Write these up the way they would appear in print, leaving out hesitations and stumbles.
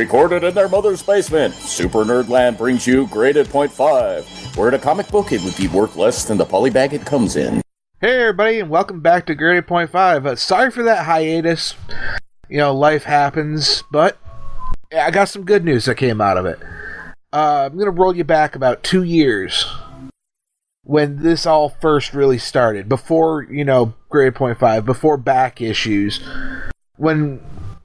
Recorded in their mother's basement, Super Nerdland brings you Graded Point 5, where in a comic book it would be worth less than the polybag it comes in. Hey everybody, and welcome back to Graded Point 5. Sorry for that hiatus. You know, life happens, but I got some good news that came out of it. I'm going to roll you back about 2 years when this all first really started. Before, Graded Point 5, before back issues. When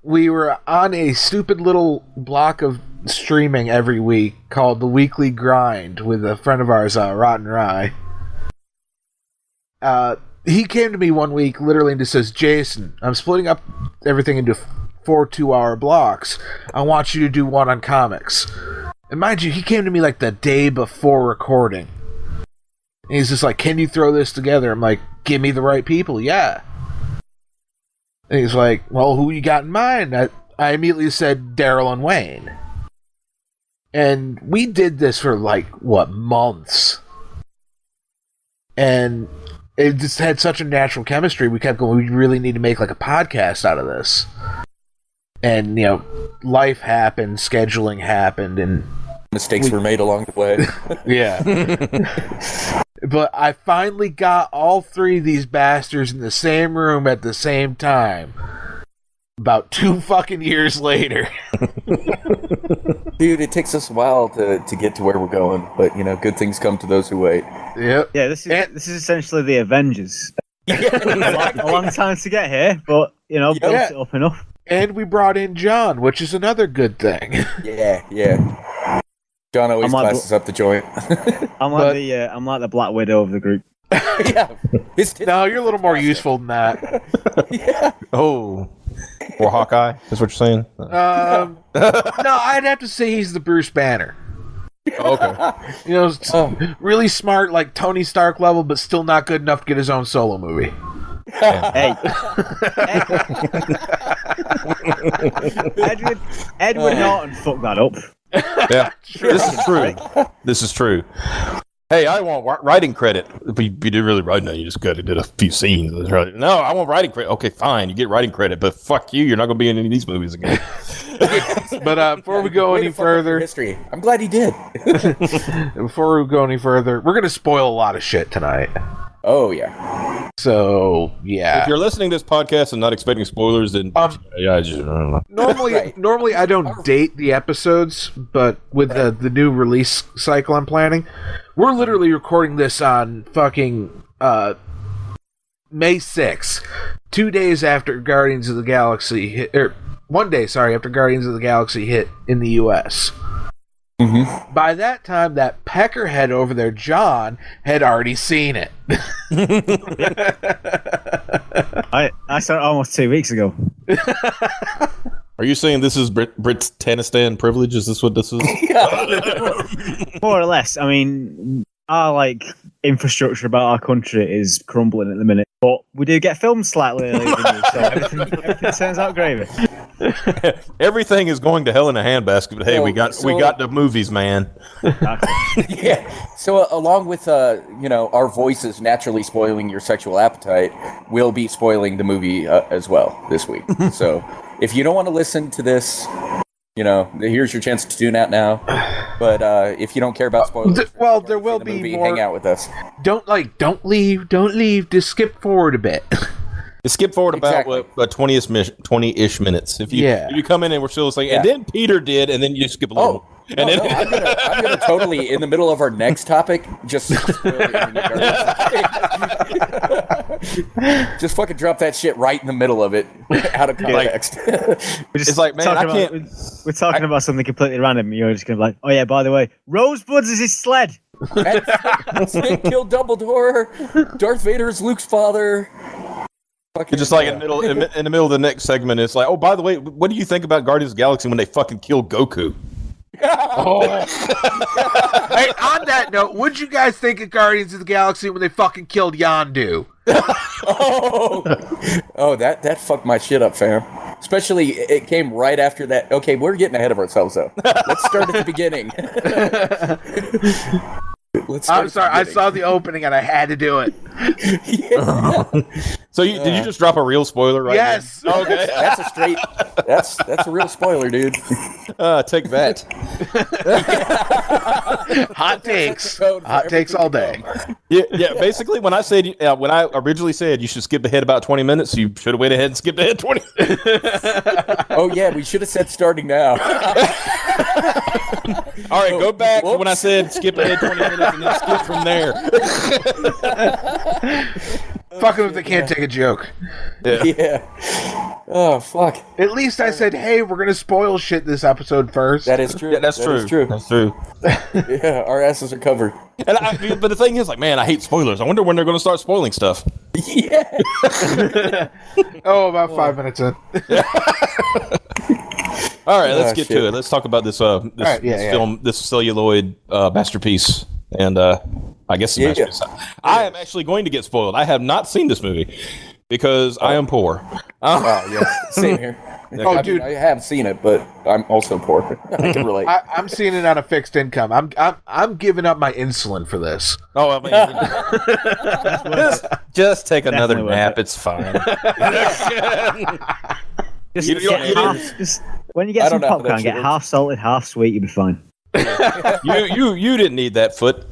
we were on a stupid little block of streaming every week called The Weekly Grind with a friend of ours, Rotten Rye. He came to me one week literally and just says, Jason, I'm splitting up everything into 4 2-hour blocks. I want you to do one on comics. And mind you, he came to me like the day before recording. And he's just like, can you throw this together? I'm like, give me the right people, yeah. And he's like, well, who you got in mind? I immediately said Daryl and Wayne. And we did this for months. And it just had such a natural chemistry. We kept going, we really need to make a podcast out of this. And, life happened, scheduling happened, and mistakes were made along the way. Yeah. But I finally got all 3 of these bastards in the same room at the same time. About 2 fucking years later. Dude, it takes us a while to get to where we're going, but good things come to those who wait. Yep. Yeah, this is essentially the Avengers. A long time to get here, but built it up enough. And we brought in John, which is another good thing. Yeah. John always classes up the joint. I'm like the Black Widow of the group. Yeah. No, you're a little more useful than that. Yeah. Oh. Or Hawkeye, is what you're saying? No, I'd have to say he's the Bruce Banner. Okay. Really smart, like Tony Stark level, but still not good enough to get his own solo movie. Hey. Edward Norton fucked that up. Yeah, This is true. Hey, I want writing credit. But you didn't really write nothing. You just did a few scenes. No, I want writing credit. Okay, fine. You get writing credit, but fuck you. You're not going to be in any of these movies again. But before we go any further, history. I'm glad he did. Before we go any further, we're going to spoil a lot of shit tonight. Oh yeah. So yeah. If you're listening to this podcast and not expecting spoilers, then I don't know. Normally I don't date the episodes, but with the new release cycle I'm planning, we're literally recording this on fucking May 6th, 2 days after Guardians of the Galaxy hit, 1 day, after Guardians of the Galaxy hit in the U.S. Mm-hmm. By that time, that peckerhead over there, John, had already seen it. I saw it almost 2 weeks ago. Are you saying this is Brit's Tanistan privilege? Is this what this is? More or less. I mean, our infrastructure about our country is crumbling at the minute, but we do get filmed slightly earlier than you, so everything turns out gravy. Everything is going to hell in a handbasket. But hey, we got the movies, man. Yeah. So along with our voices naturally spoiling your sexual appetite, we'll be spoiling the movie as well this week. So if you don't want to listen to this, here's your chance to tune out now. But if you don't care about spoilers, there will be movie, more. Hang out with us. Don't leave. Just skip forward a bit. Skip forward about 20-ish minutes. If you come in and we're still saying, and then Peter did, and then you skip a little more. I'm gonna totally, in the middle of our next topic, just just fucking drop that shit right in the middle of it, out of context. It's like, man, I can't. We're talking about something completely random. And you're just gonna be like, oh yeah, by the way, Rosebuds is his sled. Snake killed Dumbledore. Darth Vader is Luke's father. It's just in the middle of the next segment, it's like, oh, by the way, what do you think about Guardians of the Galaxy when they fucking kill Goku? Hey, on that note, what'd you guys think of Guardians of the Galaxy when they fucking killed Yondu? That fucked my shit up, fam. Especially, it came right after that. Okay, we're getting ahead of ourselves, though. Let's start at the beginning. I'm sorry, I saw the opening and I had to do it. So did you just drop a real spoiler right Yes. now? Okay. That's a straight. That's a real spoiler, dude. Take that. Hot takes. code for Hot takes everything all to day. Yeah. Basically, when I originally said you should skip ahead about 20 minutes, you should have went ahead and skipped ahead 20. Oh yeah, we should have said starting now. All right, go back to when I Whoops. said skip ahead 20 minutes and then skip from there. Fuck them if they can't take a joke. Yeah. Oh fuck. At least I said, hey, we're going to spoil shit this episode first. That is true. Yeah, that's That true. is true. That's true. Yeah, our asses are covered. And but the thing is, like, man, I hate spoilers. I wonder when they're going to start spoiling stuff. Yeah. Oh, about 5 minutes in. All right, let's Oh, get shit. to it. Let's talk about this right, yeah. film, this celluloid masterpiece, and I guess Yeah. masterpiece. I am actually going to get spoiled. I have not seen this movie because I am poor. Oh yeah. Same here. Oh, I dude. mean, I have seen it, but I'm also poor. I can relate. I'm seeing it on a fixed income. I'm giving up my insulin for this. Oh, I mean, just take another Definitely worth nap. it. It's fine. Just You don't- get you half. didn't- Just when you I get some don't know how that popcorn, shit get works. half salted, half sweet. You'll be fine. you didn't need that foot.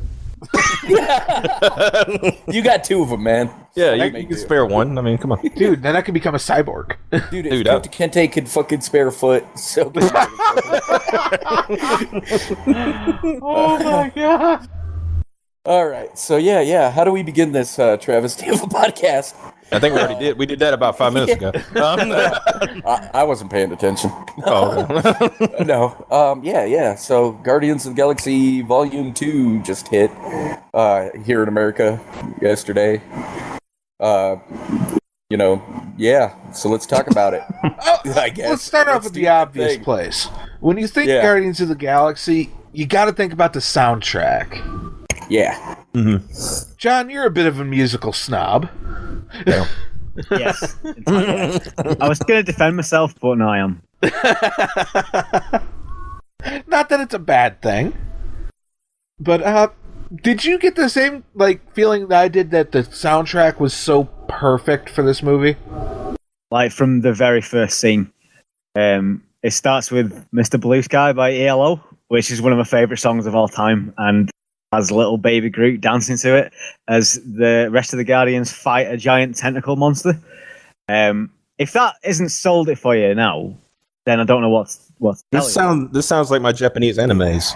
You got two of them, man. Yeah, That you make can do. spare one. I mean, come on. Dude, then I can become a cyborg. Dude, Dude, if Kente could fucking spare a foot, so good. Oh my god. All right, so yeah. How do we begin this travesty of a podcast? I think we already did. We did that about 5 minutes ago. I wasn't paying attention. Oh, okay. No. Yeah. So Guardians of the Galaxy Volume 2 just hit here in America yesterday. Yeah. So let's talk about it. I guess. Let's start off with do the obvious thing. place. When you think Yeah. Guardians of the Galaxy, you got to think about the soundtrack. Yeah. John, you're a bit of a musical snob. Yes. I was going to defend myself, but no, I am. Not that it's a bad thing. But did you get the same feeling that I did that the soundtrack was so perfect for this movie? Like from the very first scene, it starts with "Mr. Blue Sky" by ELO, which is one of my favorite songs of all time, and has little baby Groot dancing to it as the rest of the Guardians fight a giant tentacle monster. If that isn't sold it for you now, then I don't know what's This sounds like my Japanese animes.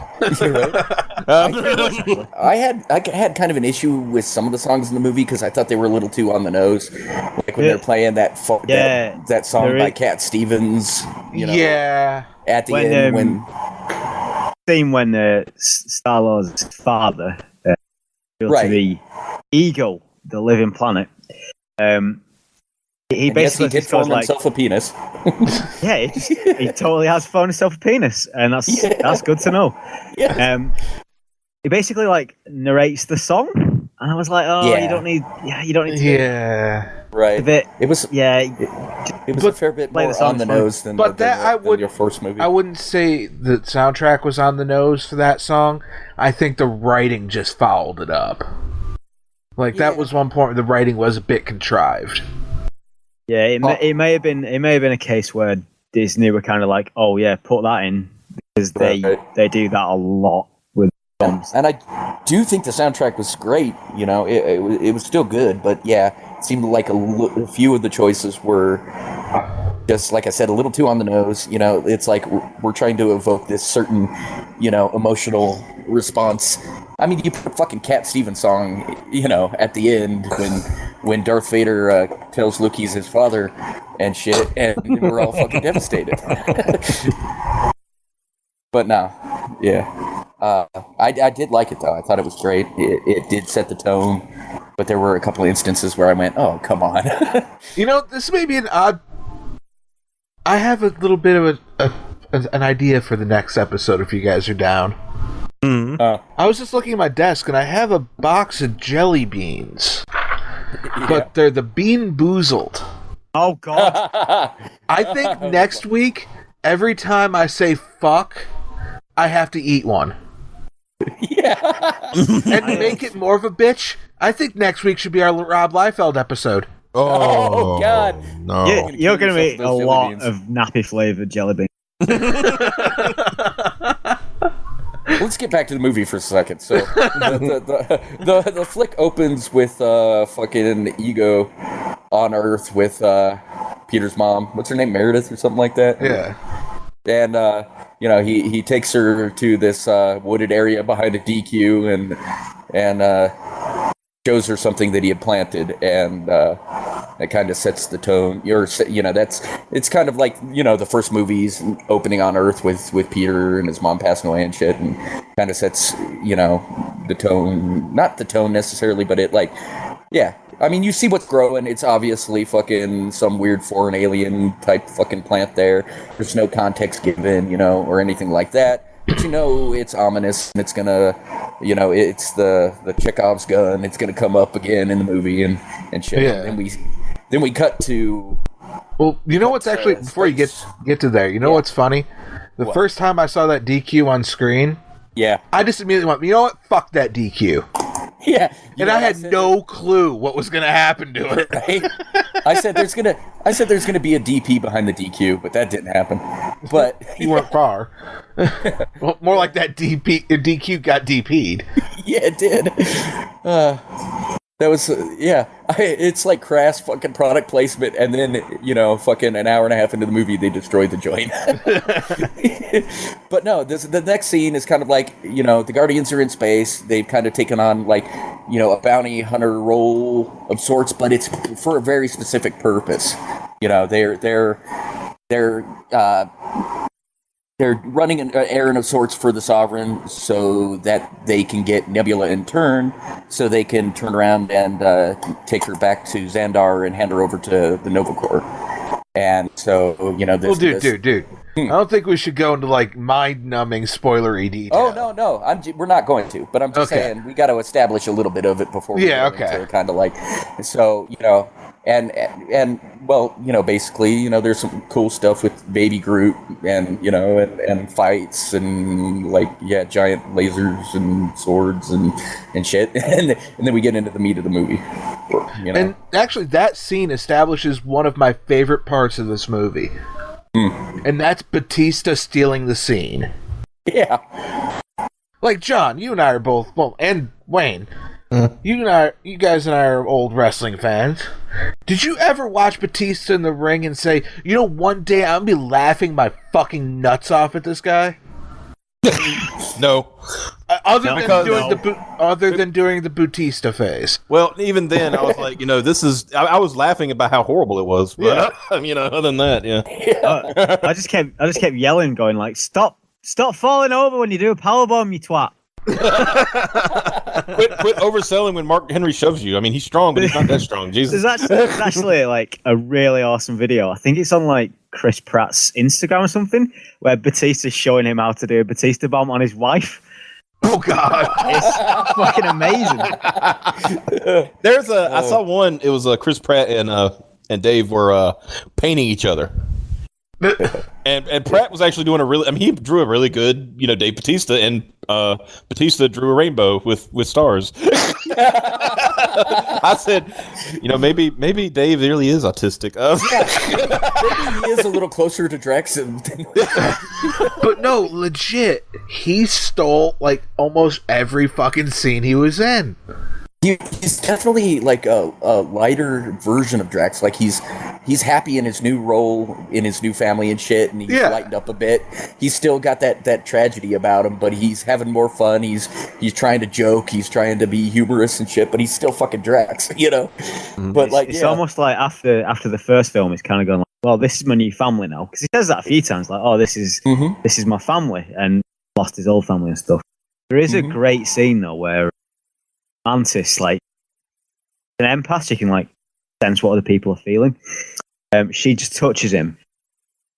I had kind of an issue with some of the songs in the movie because I thought they were a little too on the nose. Like when they're playing that song There by is- Cat Stevens. Yeah. At the When, end when scene when Star-Lord's father revealed Right. to the Eagle, the living planet. He and yes, basically he did just goes form like, himself a penis. yeah, he totally has found himself a penis, and that's good to know. Yeah. He basically narrates the song, and I was like, oh, Yeah. you don't need to. Yeah. Right. A bit, It was yeah, it was a fair bit play the more songs on the fine. nose than But that I than would- your first movie. I wouldn't say the soundtrack was on the nose for that song. I think the writing just fouled it up. That was one point where the writing was a bit contrived. yeah. It may have been a case where Disney were kind of like, oh yeah, put that in because Right. they do that a lot with films. And I do think the soundtrack was great. It was still good, but yeah, it seemed like a few of the choices were just, like I said, a little too on the nose. It's like we're trying to evoke this certain, emotional response. I mean, you put a fucking Cat Stevens song, at the end when Darth Vader tells Luke he's his father and shit, and we're all fucking devastated. But no, yeah. I did like it, though. I thought it was great. It did set the tone, but there were a couple of instances where I went, oh, come on. This may be an odd... I have a little bit of an idea for the next episode if you guys are down. I was just looking at my desk, and I have a box of jelly beans. But they're the Bean Boozled. Oh god, I think next week, every time I say fuck, I have to eat one. Yeah. And to make it more of a bitch, I think next week should be our Rob Liefeld episode. Oh, God. No. You're going to yourself eat those a jelly lot beans. of nappy flavored jelly beans. Let's get back to the movie for a second. So the flick opens with fucking Ego on Earth with Peter's mom. What's her name? Meredith or something like that? Yeah. And he takes her to this wooded area behind a DQ and shows her something that he had planted, and it kind of sets the tone. It's kind of like the first movies opening on Earth with Peter and his mom passing away and shit, and kind of sets the tone. Not the tone necessarily, but it I mean, you see what's growing. It's obviously fucking some weird foreign alien type fucking plant there. There's no context given, or anything like that. But it's ominous, and it's gonna, it's the Chekhov's gun. It's gonna come up again in the movie and shit. Yeah. And then we cut to. Well, what's actually before you get to there, what's funny? The first time I saw that DQ on screen, Yeah. I just immediately went, you know what? Fuck that DQ. Yeah. And I had no clue what was going to happen to it. Right? I said there's gonna be a DP behind the DQ, but that didn't happen. But You weren't far. Well, more like that DQ got DP'd. yeah, it did. That was it's like crass fucking product placement, and then fucking an hour and a half into the movie they destroyed the joint. But no, the next scene is kind of like the Guardians are in space. They've kind of taken on like a bounty hunter role of sorts, but it's for a very specific purpose. They're running an errand of sorts for the Sovereign so that they can get Nebula in turn, so they can turn around and take her back to Xandar and hand her over to the Nova Corps. And so, Dude. I don't think we should go into like mind-numbing spoilery detail. Oh no, we're not going to. But I'm just saying we got to establish a little bit of it before we go into kind of like. So and well, basically, there's some cool stuff with Baby Groot and and fights and giant lasers and swords and shit, and then we get into the meat of the movie. And actually, that scene establishes one of my favorite parts of this movie. And that's Batista stealing the scene. Yeah. Like, John, you and I are both, and Wayne, you guys and I are old wrestling fans. Did you ever watch Batista in the ring and say, one day I'm going to be laughing my fucking nuts off at this guy? No. Other than doing the Batista phase. Well, even then, I was like, I was laughing about how horrible it was. But, other than that, yeah. I just kept yelling, going like, "Stop falling over when you do a powerbomb, you twat." quit overselling when Mark Henry shoves you. I mean, he's strong, but he's not that strong. Jesus. There's actually like a really awesome video. I think it's on like Chris Pratt's Instagram or something, where Batista's showing him how to do a Batista bomb on his wife. Oh God, it's fucking amazing. I saw one. It was Chris Pratt and Dave were painting each other. and Pratt was actually doing he drew a really good, Dave Batista, and Batista drew a rainbow with stars. I said, maybe Dave really is autistic. Maybe he is a little closer to Drax. But no, legit, he stole like almost every fucking scene he was in. He's definitely like a lighter version of Drax. Like he's happy in his new role, in his new family and shit, and he's lightened up a bit. He's still got that tragedy about him, but he's having more fun. He's trying to joke. He's trying to be humorous and shit, but he's still fucking Drax, But it's almost like after the first film, it's kind of going like, well, this is my new family now, because he says that a few times, like, oh, this is my family, and lost his old family and stuff. There is a great scene though where Mantis, like an empath, she can like sense what other people are feeling. She just touches him,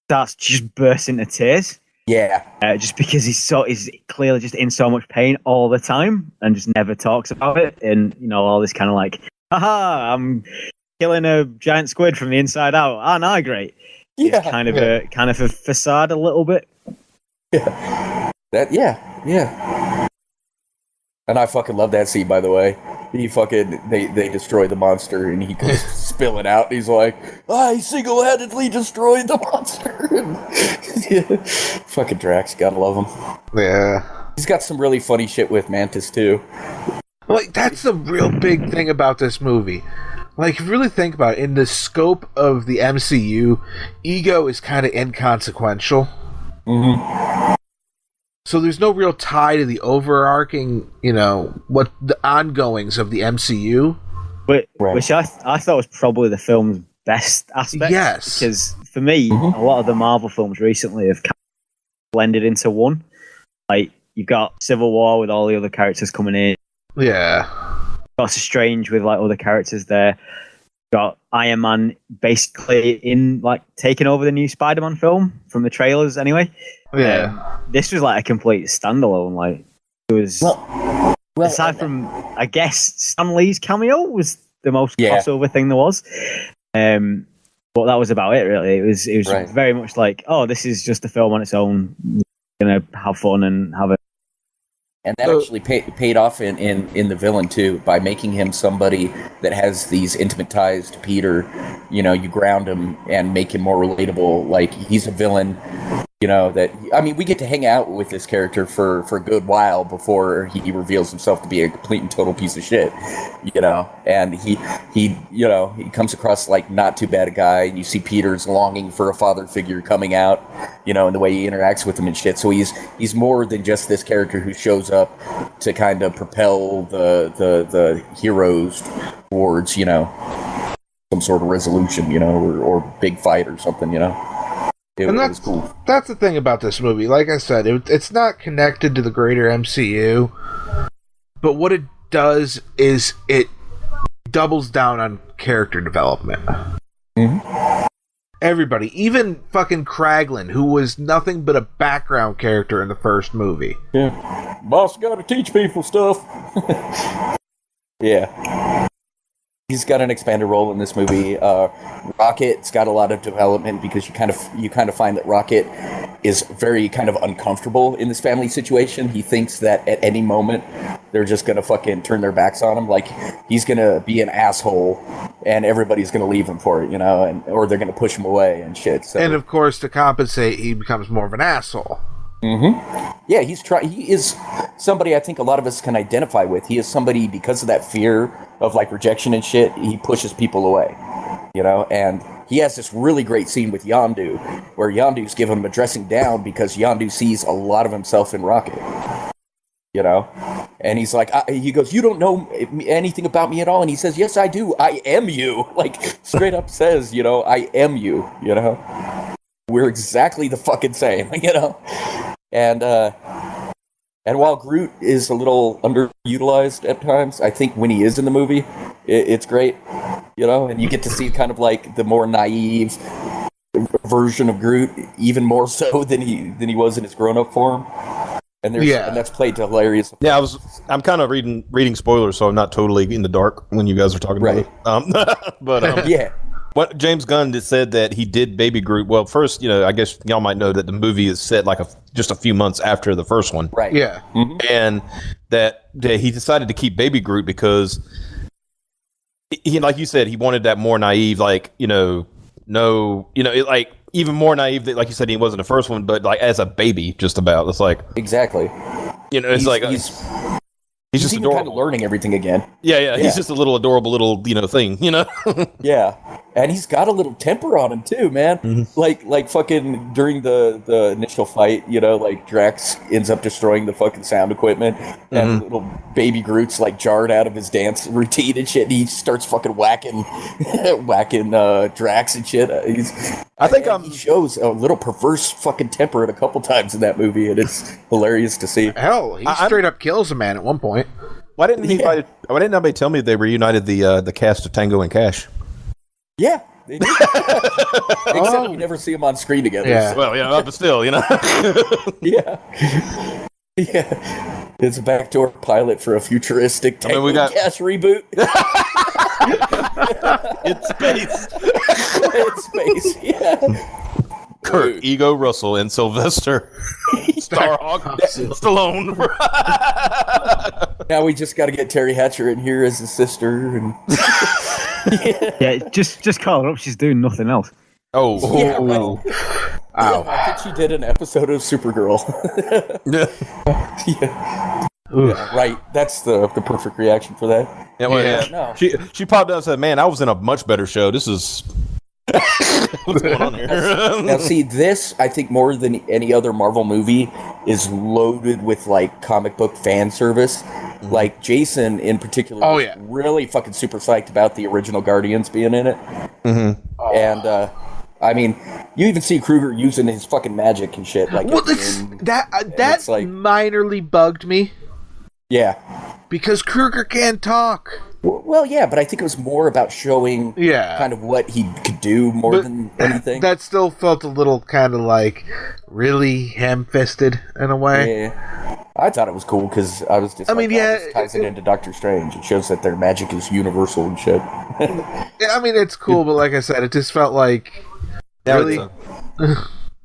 starts just bursts into tears. Yeah, just because he's clearly just in so much pain all the time and just never talks about it. And all this kind of like, haha, I'm killing a giant squid from the inside out. Aren't I great? Yeah, it's kind of a facade a little bit. Yeah, yeah. And I fucking love that scene, by the way. he fucking they destroy the monster, and he goes spilling out. And he's like, I single-handedly destroyed the monster. Yeah. Fucking Drax, gotta love him. Yeah. He's got some really funny shit with Mantis too. Like, that's the real big thing about this movie. Like, if you really think about it, in the scope of the MCU, Ego is kind of inconsequential. Mm-hmm. So there's no real tie to the overarching, what the ongoings of the MCU. Which I thought was probably the film's best aspect. Yes. Because for me, a lot of the Marvel films recently have kind of blended into one. Like, you've got Civil War with all the other characters coming in. Yeah. Doctor Strange with like other characters there. Got Iron Man basically in like taking over the new Spider-Man film from the trailers anyway. Yeah. This was like a complete standalone. Like it was Well, aside from I guess Stan Lee's cameo was the most crossover thing there was. But that was about it really. It was right. very much like, oh, this is just a film on its own. We're gonna have fun and have a. And that actually paid off in the villain, too, by making him somebody that has these intimate ties to Peter. You ground him and make him more relatable. Like, he's a villain, we get to hang out with this character for a good while before he reveals himself to be a complete and total piece of shit, And he comes across like not too bad a guy. You see Peter's longing for a father figure coming out, and the way he interacts with him and shit. So he's more than just this character who shows up to kind of propel the heroes towards, some sort of resolution, or big fight or something, It was cool. That's the thing about this movie. Like I said, it's not connected to the greater MCU, but what it does is it doubles down on character development. Mm-hmm. Everybody, even fucking Kraglin, who was nothing but a background character in the first movie. Yeah. Boss gotta teach people stuff. Yeah. He's got an expanded role in this movie. Rocket's got a lot of development because you kind of find that Rocket is very kind of uncomfortable in this family situation. He thinks that at any moment they're just gonna fucking turn their backs on him. Like he's gonna be an asshole, and everybody's gonna leave him for it, or they're gonna push him away and shit. So. And of course, to compensate, he becomes more of an asshole. Mm-hmm. Yeah, he is somebody I think a lot of us can identify with. He is somebody, because of that fear of like rejection and shit, he pushes people away, and he has this really great scene with Yondu where Yondu's giving him a dressing down because Yondu sees a lot of himself in Rocket, and he's like, he goes, you don't know anything about me at all, and he says, yes I do, I am you, like straight up says, I am you, we're exactly the fucking same, And while Groot is a little underutilized at times, I think when he is in the movie, it's great, and you get to see kind of like the more naive version of Groot, even more so than he was in his grown-up form. And and that's played to hilarious. Yeah, I'm kind of reading spoilers, so I'm not totally in the dark when you guys are talking about it. But yeah. What James Gunn just said that he did Baby Groot. Well, first, I guess y'all might know that the movie is set like just a few months after the first one. Right. Yeah. Mm-hmm. And that he decided to keep Baby Groot because he, like you said, he wanted that more naive, like, like even more naive that, like you said, he wasn't the first one, but like as a baby, just about. It's like exactly. He's just even adorable. kind of learning everything again. Yeah. He's just a little adorable little, thing, Yeah. And he's got a little temper on him too, man. Mm-hmm. Like fucking during the initial fight, like Drax ends up destroying the fucking sound equipment, and little baby Groot's like jarred out of his dance routine and shit. And he starts fucking whacking Drax and shit. He shows a little perverse fucking temper a couple times in that movie, and it's hilarious to see. Hell, he straight up kills a man at one point. Why didn't anybody tell me they reunited the cast of Tango and Cash? Yeah, they did. Except we never see them on screen together. Yeah. So. Well, but still, Yeah. Yeah. It's a backdoor pilot for a futuristic Tango and Cash reboot. It's space. It's space, yeah. Kurt, Ego Russell, and Sylvester Starhawk Stallone. Now we just got to get Terry Hatcher in here as his sister, and Yeah, just call her up. She's doing nothing else. Oh, Yeah, right. Ow. I think she did an episode of Supergirl. yeah. Yeah, right. That's the perfect reaction for that. Yeah, well, Yeah. No. She popped up and said, "Man, I was in a much better show. This is what's going on here." Now, see, this, I think, more than any other Marvel movie, is loaded with, like, comic book fan service. Like, Jason, in particular, Oh, was yeah. really fucking super psyched about the original Guardians being in it. And, I mean, you even see Kruger using his fucking magic and shit. Like, Well, at the it's, end. that it's like- minorly bugged me Yeah. because Kruger can't talk. Well, yeah, but I think it was more about showing Yeah. kind of what he could do more But than anything. That still felt a little kind of like really ham-fisted in a way. Yeah. I thought it was cool because I was just. I mean, yeah, this ties it into Doctor Strange. It shows that their magic is universal and shit. I mean, it's cool, but like I said, it just felt like Now really.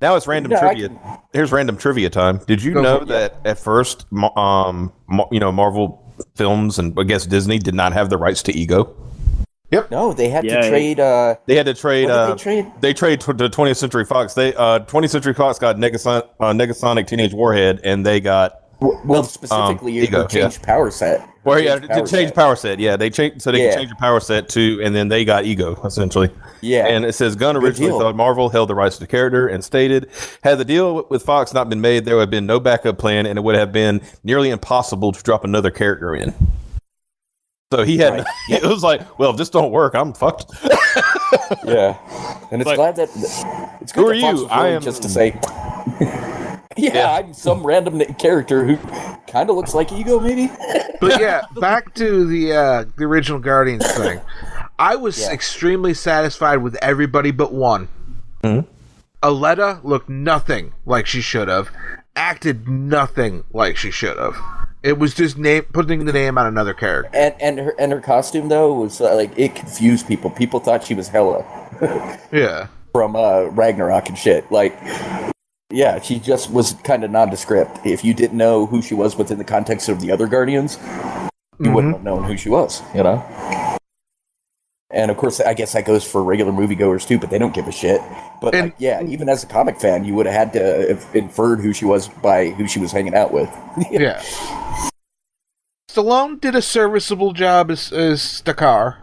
Now it's random No, I trivia. Here's random trivia time. Did you Go know for it. that at first, Marvel films and I guess Disney did not have the rights to Ego? No, they had Yeah. to trade. They had to trade. What did they trade? They trade to 20th Century Fox. 20th Century Fox got Negasonic Teenage Warhead, and they got. Well, specifically, you Ego, could change power set. Well, yeah, Change to change set. power set. Yeah, they changed so they Yeah. could change the power set to, and then they got Ego essentially. Yeah. And it says Gunn Good originally deal. thought Marvel held the rights to the character and stated, had the deal with Fox not been made, there would have been no backup plan, and it would have been nearly impossible to drop another character in. So he had. Right. It was like, well, if this don't work, I'm fucked. Yeah, and it's Like, glad that it's good who are that Fox you? was I willing am- just to say. Yeah, I'm some random character who kind of looks like Ego, maybe. But yeah, back to the original Guardians thing. I was Yeah. extremely satisfied with everybody but one. Aletta looked nothing like she should have. Acted nothing like she should have. It was just putting the name on another character. And her costume though was like it confused people. People thought she was Hela Yeah. from Ragnarok and shit. Like, yeah, she just was kind of nondescript. If you didn't know who she was within the context of the other Guardians, you wouldn't have known who she was. You know. And of course, I guess that goes for regular moviegoers too, but they don't give a shit. But And- like, yeah, even as a comic fan, you would have had to have inferred who she was by who she was hanging out with. Yeah. Stallone did a serviceable job as Stakar.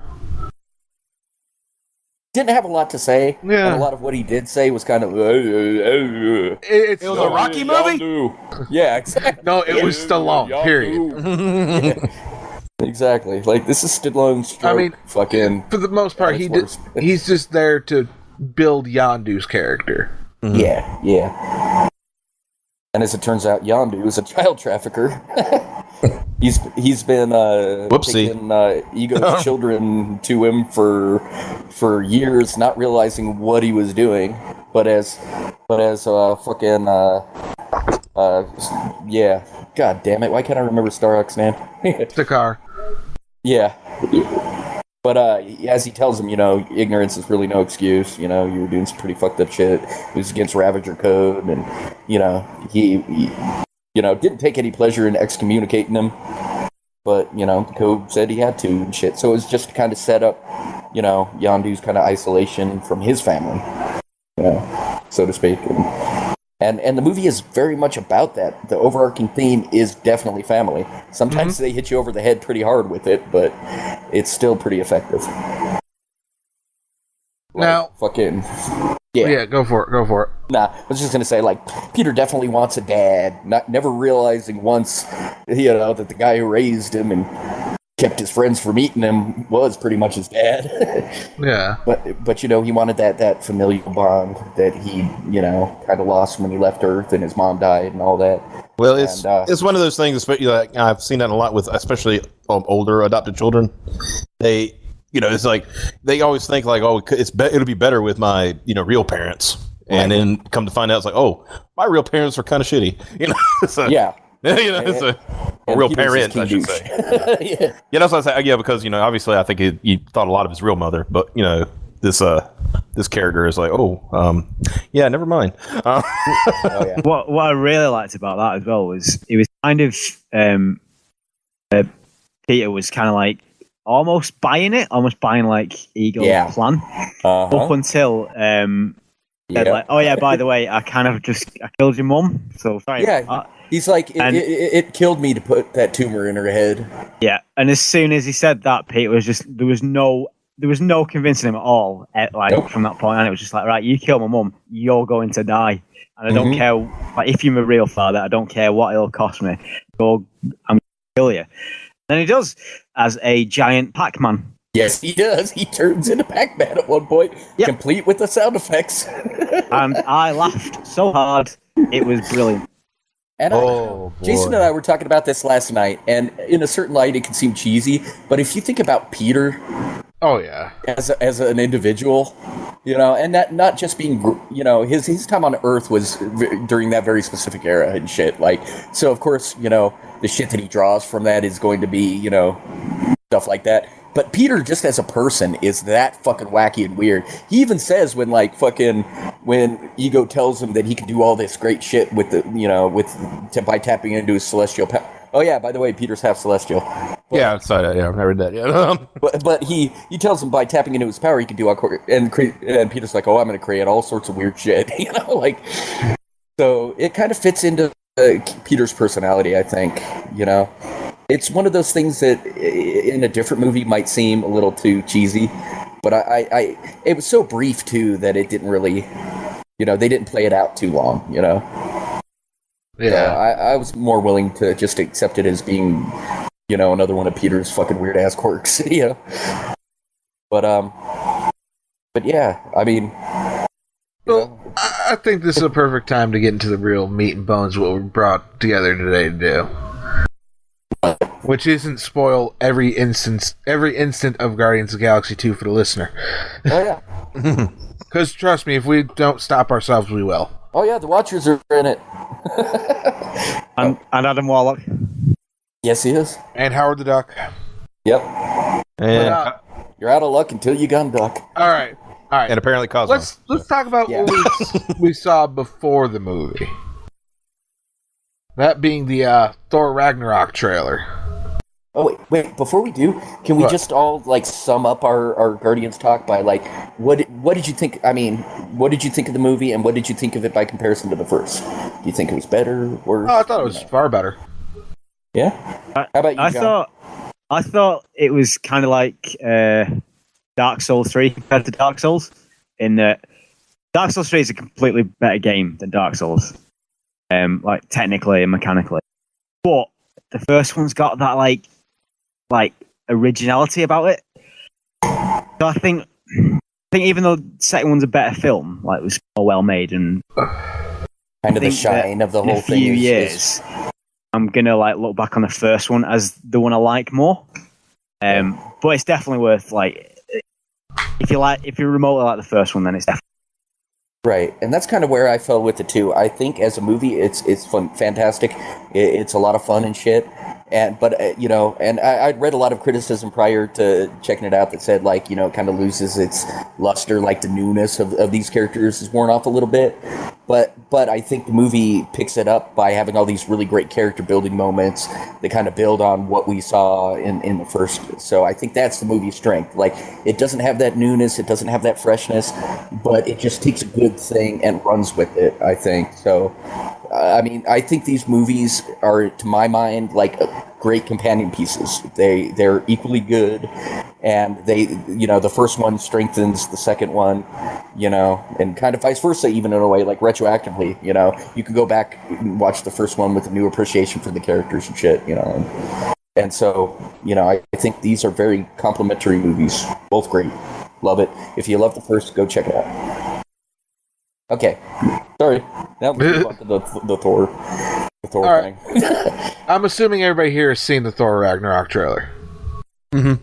Didn't have a lot to say. Yeah. And a lot of what he did say was kind of. It's It was a Rocky movie? Yeah, exactly. No, it was Stallone, period. Exactly. Like, this is Stallone's stroke. I mean, fucking. For the most part, At its he's just there to build Yondu's character. Yeah, yeah. And as it turns out, Yondu is a child trafficker. He's been Whoopsie. taking Ego's children to him for years, not realizing what he was doing. But as fucking yeah, god damn it, why can't I remember Starrock's name? Stakar. Yeah. But as he tells him, ignorance is really no excuse. You were doing some pretty fucked up shit. It was against Ravager Code, and he didn't take any pleasure in excommunicating him. But the code said he had to and shit. So it was just to kind of set up, Yondu's kind of isolation from his family, so to speak. And the movie is very much about that. The overarching theme is definitely family. Sometimes they hit you over the head pretty hard with it, but it's still pretty effective. Now- fucking Yeah, go for it. Nah, I was just gonna say, like, Peter definitely wants a dad, never realizing once, that the guy who raised him and kept his friends from eating him was pretty much his dad. Yeah. But he wanted that familial bond that he, kind of lost when he left Earth and his mom died and all that. Well, it's And, it's one of those things. Especially, like, I've seen that a lot with, especially older adopted children. They, it's like they always think like, oh, it'll be better with my, real parents, and then come to find out it's like, oh, my real parents are kind of shitty, So, Yeah. it's a And real Peter's his parent, I king should douche. say. Yeah. Yeah, that's what I say. Yeah, because obviously, I think he thought a lot of his real mother, but this character is like, yeah, never mind. Oh, yeah. What I really liked about that as well was it was kind of Peter was kind of like almost buying like Eagle's plan up until said like, oh yeah, by the way, I killed your mum. So sorry. Yeah, he's like, it killed me to put that tumor in her head. Yeah, and as soon as he said that, Peter was just there was no convincing him at all. From that point on, it was just like, right, you kill my mum, you're going to die, and I don't care. Like, if you're my real father, I don't care what it'll cost me. I'm gonna kill you. And he does, as a giant Pac-Man. Yes, he does. He turns into Pac-Man at one point, complete with the sound effects. And I laughed so hard, it was brilliant. And Jason and I were talking about this last night, and in a certain light, it can seem cheesy. But if you think about Peter, as an individual, and that not just being, his time on Earth was during that very specific era and shit. Like, so of course, the shit that he draws from that is going to be, stuff like that. But Peter, just as a person, is that fucking wacky and weird. He even says when Ego tells him that he can do all this great shit with by tapping into his celestial power. Oh yeah, by the way, Peter's half celestial. Yeah, I saw that. Yeah, I've read that. Yeah. but he tells him by tapping into his power he can do all and Peter's like, oh, I'm going to create all sorts of weird shit. So it kind of fits into Peter's personality, I think. It's one of those things that in a different movie might seem a little too cheesy, but it was so brief too that it didn't really, they didn't play it out too long, Yeah. So I was more willing to just accept it as being, another one of Peter's fucking weird ass quirks, But yeah, I mean. Well, I think this is a perfect time to get into the real meat and bones of what we brought together today to do. Which isn't spoil every instant of Guardians of the Galaxy 2 for the listener. Oh, yeah. Because trust me, if we don't stop ourselves, we will. Oh, yeah, the Watchers are in it. and Adam Warlock. Yes, he is. And Howard the Duck. Yep. And you're out of luck until you gun duck. All right. And apparently Cosmo. Let's talk about what we saw before the movie. That being the Thor Ragnarok trailer. Oh, wait, before we do, can we just all, sum up our Guardians talk by, what did you think, what did you think of the movie, and what did you think of it by comparison to the first? Do you think it was better, worse? Oh, I thought it was far better. Yeah? How about you, John? I thought it was kind of like Dark Souls 3 compared to Dark Souls, in that Dark Souls 3 is a completely better game than Dark Souls, technically and mechanically. But the first one's got that, originality about it. So I think even though the second one's a better film, it was more well made and kind of the shine of the whole thing. In a few years, I'm gonna look back on the first one as the one I like more. But it's definitely worth if you remotely like the first one, then it's definitely right. And that's kind of where I fell with it too. I think as a movie, it's fun, fantastic. It's a lot of fun and shit. But I'd read a lot of criticism prior to checking it out that said, it kind of loses its luster, the newness of these characters is worn off a little bit. But I think the movie picks it up by having all these really great character building moments that kind of build on what we saw in the first. So I think that's the movie's strength. It doesn't have that newness, it doesn't have that freshness, but it just takes a good thing and runs with it, I think. So, I think these movies are, to my mind, great companion pieces. They're equally good, and the first one strengthens the second one, and kind of vice versa, even in a way, retroactively. You could go back and watch the first one with a new appreciation for the characters and shit, And so, I think these are very complimentary movies. Both great. Love it. If you love the first, go check it out. Okay. Sorry. Now we move on to the Thor thing. I'm assuming everybody here has seen the Thor Ragnarok trailer. Mm-hmm.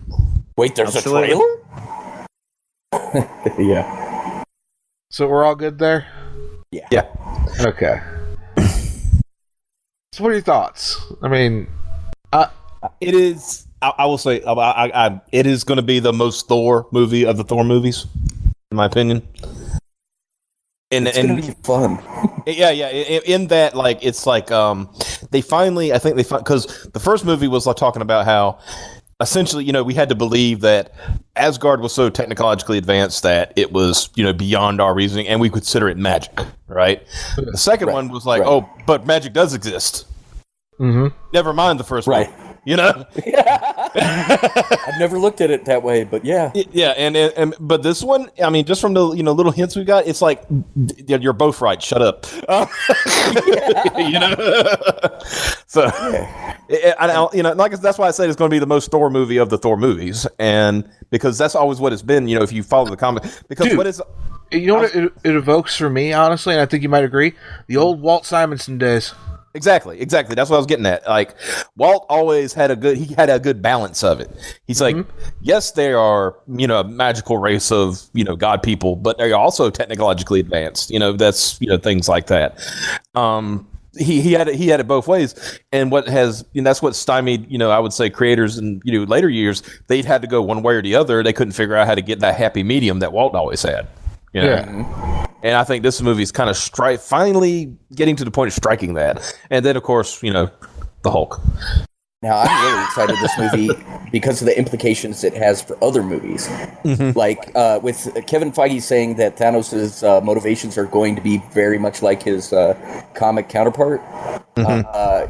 Wait, there's Absolutely. a trailer? Yeah. So we're all good there? Yeah. Okay. So what are your thoughts? It is. I will say, it is going to be the most Thor movie of the Thor movies, in my opinion. It's gonna be fun. Yeah. In that, like, it's like they finally, I think they because the first movie was like talking about how essentially, we had to believe that Asgard was so technologically advanced that it was, beyond our reasoning, and we consider it magic, right? The second one was like, oh, but magic does exist. Mm-hmm. Never mind the first one. I've never looked at it that way, but yeah. Yeah, and but this one, I mean, just from the little hints we got, it's like you're both right. Shut up. So, that's why I said it's going to be the most Thor movie of the Thor movies, and because that's always what it's been. If you follow the comic, because what is what it evokes for me, honestly, and I think you might agree, the old Walt Simonson days. Exactly. That's what I was getting at. Like, Walt always had a good balance of it. He's like, yes, they are, a magical race of, God people, but they're also technologically advanced. That's, things like that. He had it both ways. And that's what stymied, I would say creators in, later years, they'd had to go one way or the other. They couldn't figure out how to get that happy medium that Walt always had. Yeah. And I think this movie is kind of finally getting to the point of striking that. And then, of course, the Hulk. Now, I'm really excited this movie because of the implications it has for other movies. Like, with Kevin Feige saying that Thanos' motivations are going to be very much like his comic counterpart. I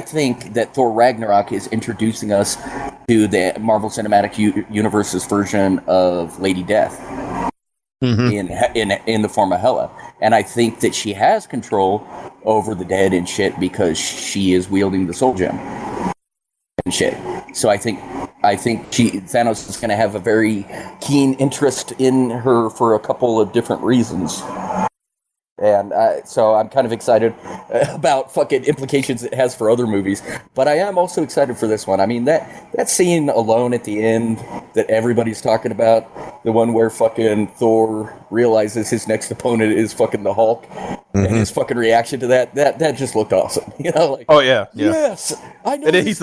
think that Thor Ragnarok is introducing us to the Marvel Cinematic Universe's version of Lady Death. In the form of Hela, and I think that she has control over the dead and shit because she is wielding the soul gem and shit. So I think Thanos is going to have a very keen interest in her for a couple of different reasons. And so I'm kind of excited about fucking implications it has for other movies. But I am also excited for this one. I mean, that scene alone at the end that everybody's talking about, the one where fucking Thor realizes his next opponent is fucking the Hulk, and his fucking reaction to that just looked awesome. Like, oh, yeah. Yes, I know and he's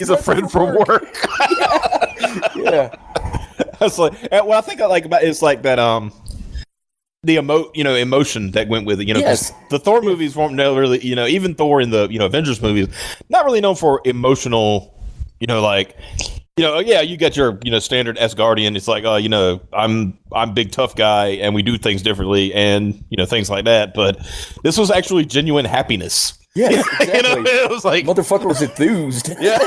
a friend from work. Yeah. That's like, well, I think I like about it's like that, the emotion that went with it, yes. The Thor movies weren't really, even Thor in the, Avengers movies, not really known for emotional, you get your, standard Asgardian. It's like, I'm big tough guy and we do things differently and, things like that. But this was actually genuine happiness. Yes, exactly. It was like, motherfucker was enthused. Yeah.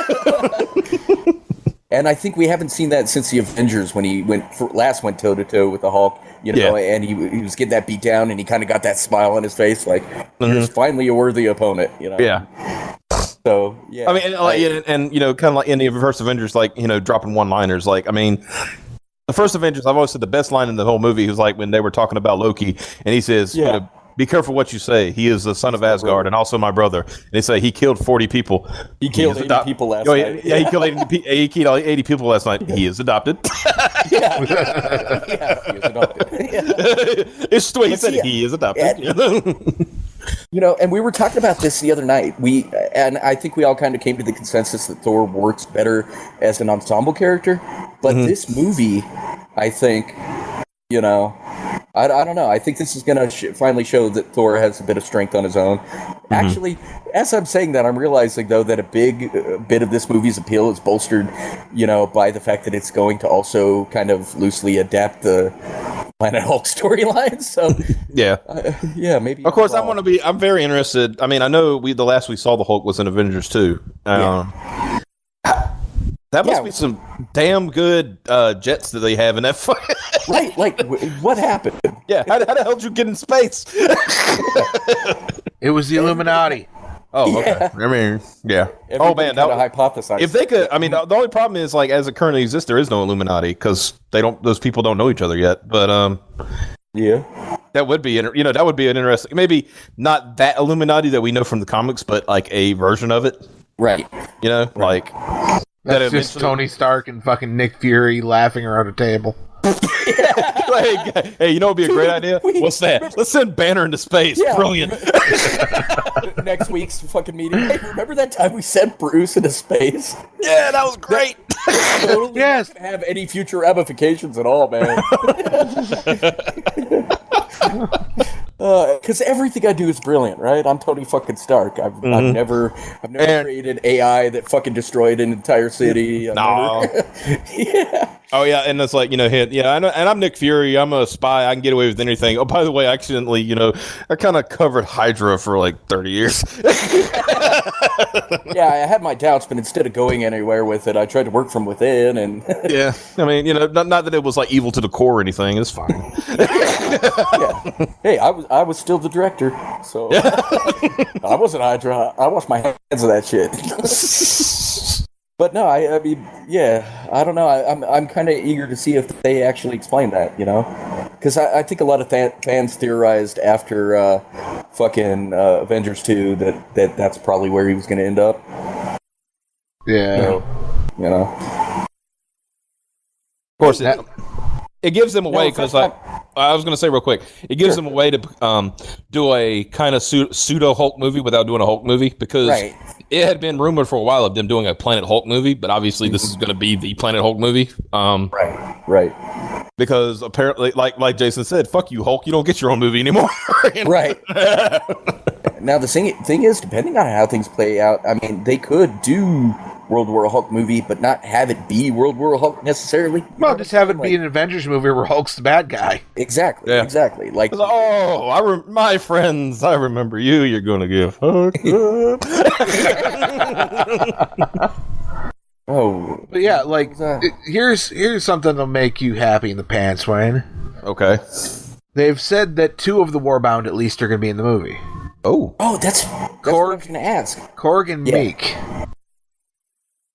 And I think we haven't seen that since the Avengers when he last went toe to toe with the Hulk, and he was getting that beat down and he kind of got that smile on his face, like here's finally a worthy opponent, Yeah. So yeah. I mean, and kind of like in the first Avengers, like dropping one-liners, like I mean. The first Avengers, I've always said the best line in the whole movie was like when they were talking about Loki, and he says, be careful what you say. He is the son of Asgard and also my brother. And they say he killed 40 people. He killed 80 people last night. Yeah, he killed 80 people last night. He is adopted. Yeah, he is adopted. It's the way he said it. He is adopted. And we were talking about this the other night. And I think we all kind of came to the consensus that Thor works better as an ensemble character. But this movie, I think, I don't know. I think this is going to finally show that Thor has a bit of strength on his own. Actually, as I'm saying that, I'm realizing, though, that a big bit of this movie's appeal is bolstered, by the fact that it's going to also kind of loosely adapt the Planet Hulk storyline. So, maybe. Of course, I'm very interested. I mean, I know the last we saw the Hulk was in Avengers 2. That must be some damn good jets that they have in that fight. Right, like, what happened? Yeah, how the hell did you get in space? It was the Illuminati. Oh, okay. I mean, yeah. Everybody kind of hypothesized. If they could, I mean, the only problem is, like, as it currently exists, there is no Illuminati because those people don't know each other yet. But that would be, that would be an interesting, maybe not that Illuminati that we know from the comics, but like a version of it, right? Like. That's just Tony Stark and fucking Nick Fury laughing around a table. Hey, you know what'd be a great idea? What's that? Let's send Banner into space. Yeah. Brilliant. Next week's fucking meeting. Hey, remember that time we sent Bruce into space? Yeah, that was great. Totally Yes. not gonna have any future ramifications at all, man. Because everything I do is brilliant, right? I'm Tony fucking Stark. I've never created AI that fucking destroyed an entire city. Yeah. Oh yeah, and it's like, I know, and I'm Nick Fury. I'm a spy. I can get away with anything. Oh, by the way, accidentally, I kind of covered Hydra for like 30 years. Yeah, I had my doubts, but instead of going anywhere with it, I tried to work from within. And Yeah, I mean, not that it was like evil to the core or anything. It's fine. yeah. Hey, I was still the director, so I wasn't Hydra. I washed my hands of that shit. But no, I mean, yeah, I don't know. I'm kind of eager to see if they actually explain that, because I think a lot of fans theorized after fucking Avengers 2 that's probably where he was going to end up. Yeah. So, Of course, it gives them a way, because I was going to say real quick, it gives them a way to do a kind of pseudo Hulk movie without doing a Hulk movie, because it had been rumored for a while of them doing a Planet Hulk movie, but obviously this is going to be the Planet Hulk movie. Right. Because apparently, like Jason said, fuck you, Hulk, you don't get your own movie anymore. Right. Now, the thing is, depending on how things play out, I mean, they could do World War Hulk movie, but not have it be World War Hulk necessarily. Well, just have it be an Avengers movie where Hulk's the bad guy. Exactly. Yeah. Exactly. Like, My friends, I remember you. You're gonna give fucked up. oh, But yeah, like here's something that'll make you happy in the pants, Wayne. Okay. They've said that 2 of the Warbound at least are going to be in the movie. Oh, that's what I was going to ask. Korg and Meek.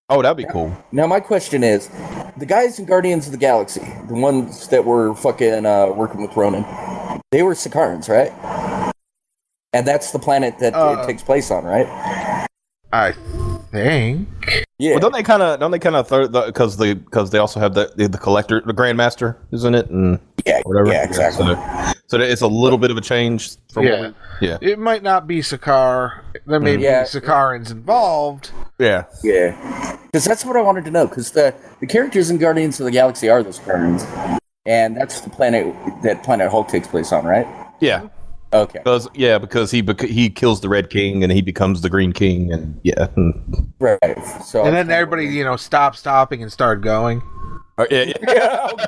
oh, that'd be cool. Now, my question is, the guys in Guardians of the Galaxy, the ones that were fucking working with Ronan, they were Sakarans, right? And that's the planet that it takes place on, right? I think. Yeah. Well, don't they kind of because they also have the collector, the Grandmaster, isn't it? And whatever. Yeah, exactly. So it's a little bit of a change from It might not be Sakaar. There may be Sakarans involved. Yeah. Because that's what I wanted to know, because the characters in Guardians of the Galaxy are the Sakarans, and that's the planet that Planet Hulk takes place on, right? Yeah. Okay. Because he kills the Red King and he becomes the Green King, and Right. So And then everybody, stopping and started going. Oh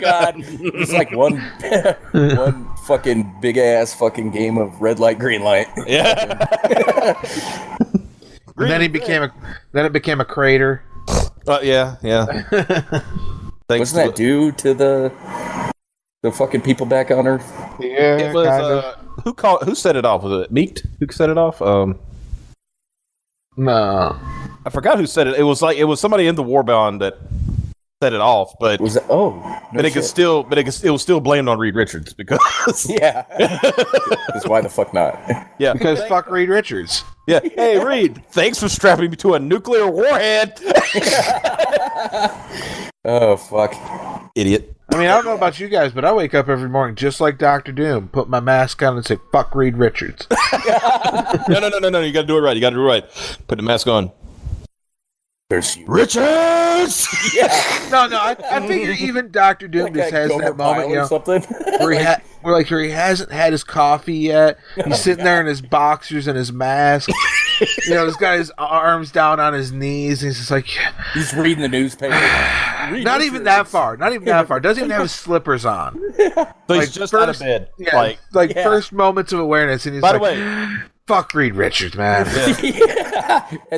God! It's like one fucking big ass fucking game of red light, green light. Yeah. And then it became a crater. Yeah. Wasn't that due to the fucking people back on Earth? Yeah, It was who set it off? Was it Meat who set it off? No. I forgot who said it. It was somebody in the Warbound that set it off, but Was it? it was still blamed on Reed Richards because Yeah. Because why the fuck not? yeah, Because fuck Reed Richards. yeah. Hey Reed, thanks for strapping me to a nuclear warhead. Oh fuck. Idiot. I mean, I don't know about you guys, but I wake up every morning just like Dr. Doom, put my mask on and say, fuck Reed Richards. No. You gotta do it right. Put the mask on. There's you. Richards! Yeah. No, I figure even Dr. Doom just has that moment, or something. where he hasn't had his coffee yet. He's sitting there in his boxers and his mask. He's got his arms down on his knees. And he's just like, He's reading the newspaper. not even that far. Doesn't even have his slippers on. So he's Like, just first- out of bed. Yeah, first moments of awearness. And he's By the like, way, fuck Reed Richards, man.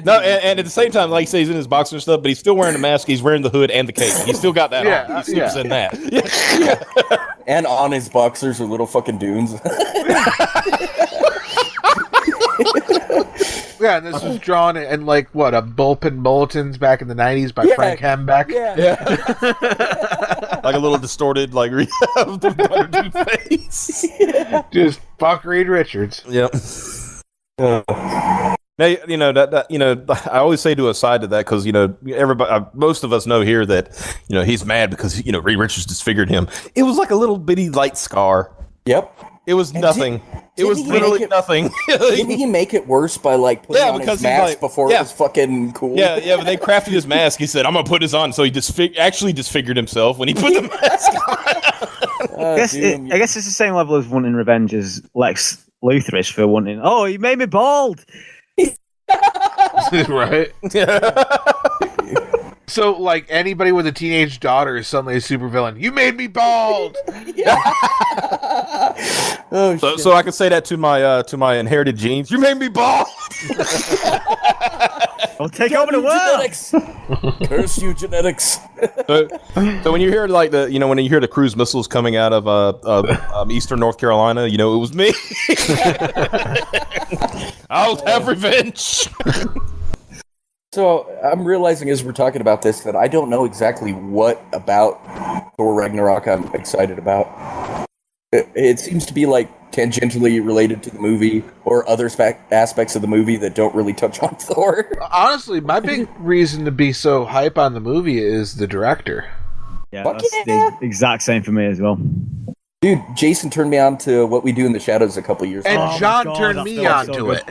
no, and at the same time, like you say, he's in his boxer and stuff, but he's still wearing the mask. He's wearing the hood and the cape. He's still got that on. He sleeps in that. And on his boxers are little fucking dunes. Yeah, and this was drawn in like a Bullpen Bulletins back in the 90s by Frank Hembeck. Yeah. Like a little distorted, like face. Just fuck Reed Richards. Yep. Now, I always say to a side to that because everybody, most of us know here that he's mad because Reed Richards disfigured him. It was like a little bitty light scar. Yep. It was nothing. It was literally nothing. Didn't he make it worse by like putting on his mask before it was fucking cool? Yeah, but they crafted his mask. He said, "I'm gonna put this on," so he actually disfigured himself when he put the mask on. I guess it's the same level as wanting revenge as Lex Luthor is for wanting. Oh, you made me bald. Right? Yeah. So, like, anybody with a teenage daughter is suddenly a supervillain. You made me bald! Oh, so I can say that to my inherited genes. You made me bald! I'll take over the world! Genetics. Curse you, genetics. So when you hear when you hear the cruise missiles coming out of eastern North Carolina, it was me. I'll have revenge. So I'm realizing as we're talking about this that I don't know exactly what about Thor Ragnarok I'm excited about. It seems to be like tangentially related to the movie or other aspects of the movie that don't really touch on Thor. Honestly, my big reason to be so hype on the movie is the director. Yeah, that's the exact same for me as well. Dude, Jason turned me on to What We Do in the Shadows a couple years ago. And John turned me on to it.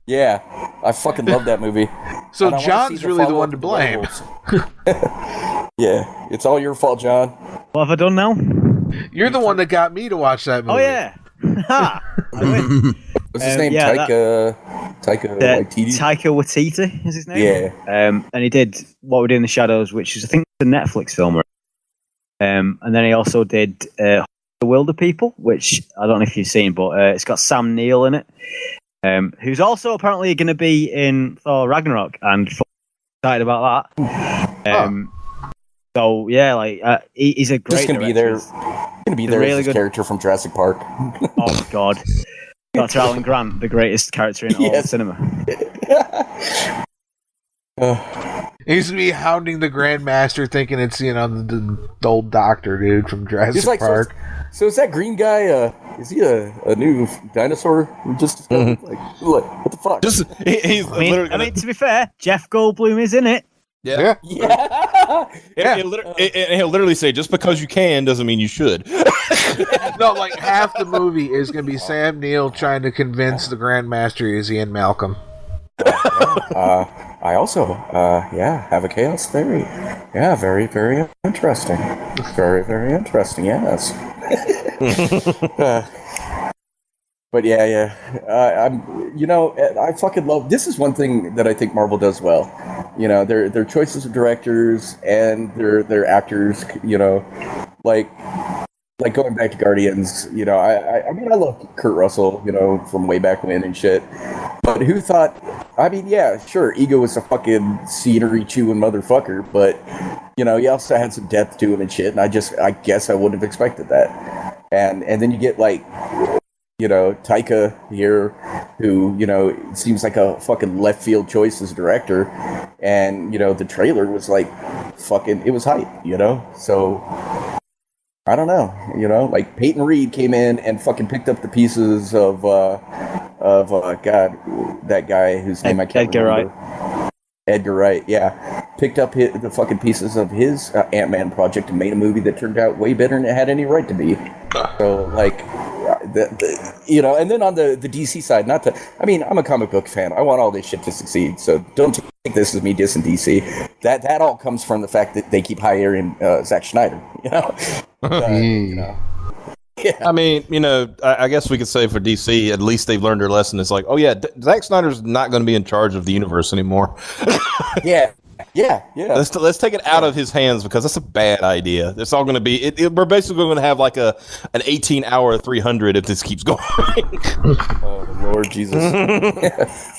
Yeah, I fucking love that movie. So John's really the one to blame. Yeah, it's all your fault, John. What have I done now? You're the one that got me to watch that movie. Oh, yeah. I win. What's his name? Taika Waititi? Taika Waititi is his name? Yeah. And he did What We Do in the Shadows, which is, I think, a Netflix film. And then he also did The Wilder People, which I don't know if you've seen, but it's got Sam Neill in it. Who's also apparently going to be in Thor Ragnarok, and excited about that. So yeah, like he's a great. Just gonna be there. Gonna be there really as his character from Jurassic Park. Oh my god, Dr. Alan Grant, the greatest character in all of cinema. He's gonna be hounding the Grandmaster, thinking it's the old doctor dude from Jurassic Park. So is that green guy? Is he a new dinosaur? We just discovered? Like, what the fuck? I mean, to be fair, Jeff Goldblum is in it. Yeah. He'll literally say, "Just because you can doesn't mean you should." No, like half the movie is going to be Sam Neill trying to convince the Grandmaster he's Ian Malcolm. I also, have a chaos theory. Yeah, very, very interesting. Very, very interesting. Yes. But yeah. I fucking love. This is one thing that I think Marvel does well. Their choices of directors and their actors. Like going back to Guardians. I love Kurt Russell. From way back when and shit. But who thought? I mean, yeah, sure. Ego was a fucking scenery chewing motherfucker, but he also had some depth to him and shit. And I guess I wouldn't have expected that. And then you get like. Taika here, who, seems like a fucking left field choice as a director. And, the trailer was like fucking, it was hype, So, I don't know, like Peyton Reed came in and fucking picked up the pieces of God, that guy whose name I can't remember. Wright. Edgar Wright, yeah. Picked up the fucking pieces of his Ant-Man project and made a movie that turned out way better than it had any right to be. So, like, and then on the DC side, I'm a comic book fan. I want all this shit to succeed. So don't take this as me dissing DC. That all comes from the fact that they keep hiring Zack Snyder. Yeah. I mean, I guess we could say for DC, at least they've learned their lesson. It's like, oh yeah, Zack Snyder's not going to be in charge of the universe anymore. Yeah. Let's take it out of his hands because that's a bad idea. It's all going to be. We're basically going to have like an 18-hour 300 if this keeps going. Oh Lord Jesus!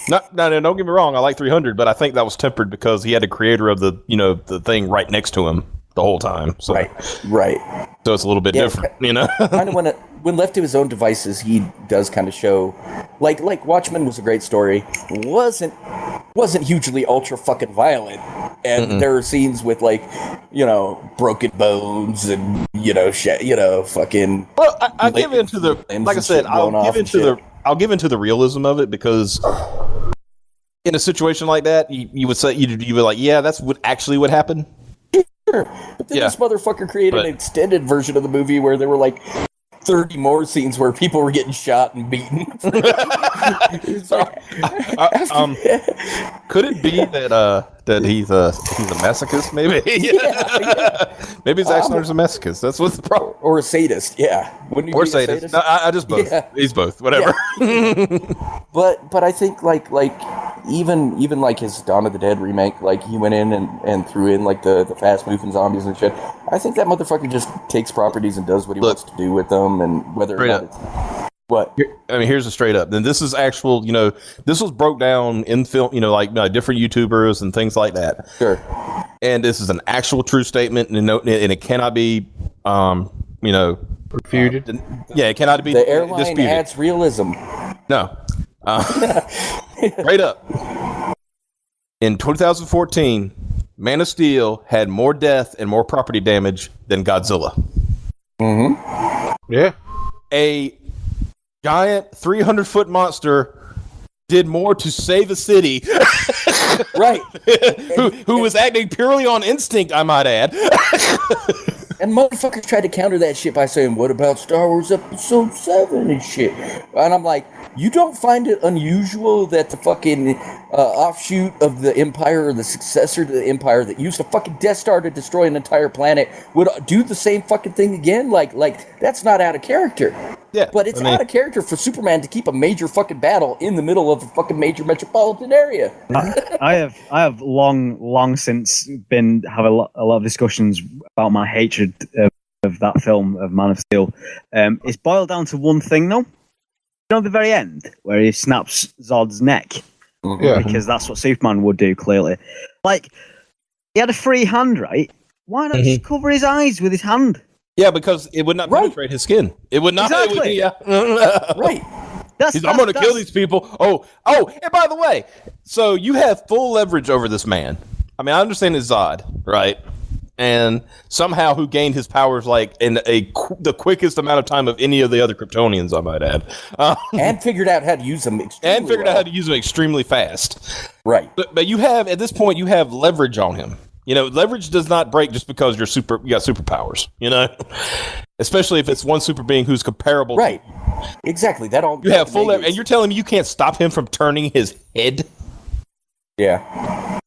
No, don't get me wrong. I like 300, but I think that was tempered because he had a creator of the thing right next to him the whole time. So. Right. So it's a little bit different, Kind of when left to his own devices, he does kind of show, like Watchmen was a great story. wasn't hugely ultra fucking violent, and there are scenes with like, broken bones and fucking. Well, I give into the like I said, I'll give into the realism of it because in a situation like that, you would say you would like, yeah, that's what actually would happen. Sure. But then this motherfucker created an extended version of the movie where there were like 30 more scenes where people were getting shot and beaten. Could it be that he's a masochist? Maybe. Maybe Zack Snyder's a masochist. That's what's the problem. Or a sadist. Yeah. Wouldn't he Or be a sadist. No, I just both. Yeah. He's both. Whatever. Yeah. But I think like even like his Dawn of the Dead remake, like he went in and threw in like the fast moving zombies and shit. I think that motherfucker just takes properties and does what he wants to do with them, and whether or not it's what. I mean, here's a straight up. Then this is actual. This was broke down in film. Like different YouTubers and things like that. Sure. And this is an actual true statement, and it cannot be, refuted. It cannot be. The airline disputed. adds realism. No. Straight up. In 2014, Man of Steel had more death and more property damage than Godzilla. Mm-hmm. Yeah. A giant 300-foot monster did more to save a city. Right. who was acting purely on instinct, I might add. And motherfuckers tried to counter that shit by saying, what about Star Wars Episode 7 and shit? And I'm like, you don't find it unusual that the fucking offshoot of the Empire, or the successor to the Empire that used a fucking Death Star to destroy an entire planet, would do the same fucking thing again? Like that's not out of character. Yeah, but it's out of character for Superman to keep a major fucking battle in the middle of a fucking major metropolitan area. I have long since been have a lot of discussions about my hatred of that film, of Man of Steel. It's boiled down to one thing though. At the very end, where he snaps Zod's neck, because that's what Superman would do. Clearly, like he had a free hand, right? Why not just cover his eyes with his hand? Yeah, because it would not penetrate his skin. It would not. Exactly. Right. I'm going to kill these people. Oh, and by the way, so you have full leverage over this man. I mean, I understand it's Zod, right? And somehow who gained his powers like in the quickest amount of time of any of the other Kryptonians, I might add. And figured out how to use them extremely fast. Right. But you have, at this point, you have leverage on him. Leverage does not break just because you got superpowers, especially if it's one super being who's comparable. Right. Exactly. That all. You have full leverage, and you're telling me you can't stop him from turning his head? Yeah.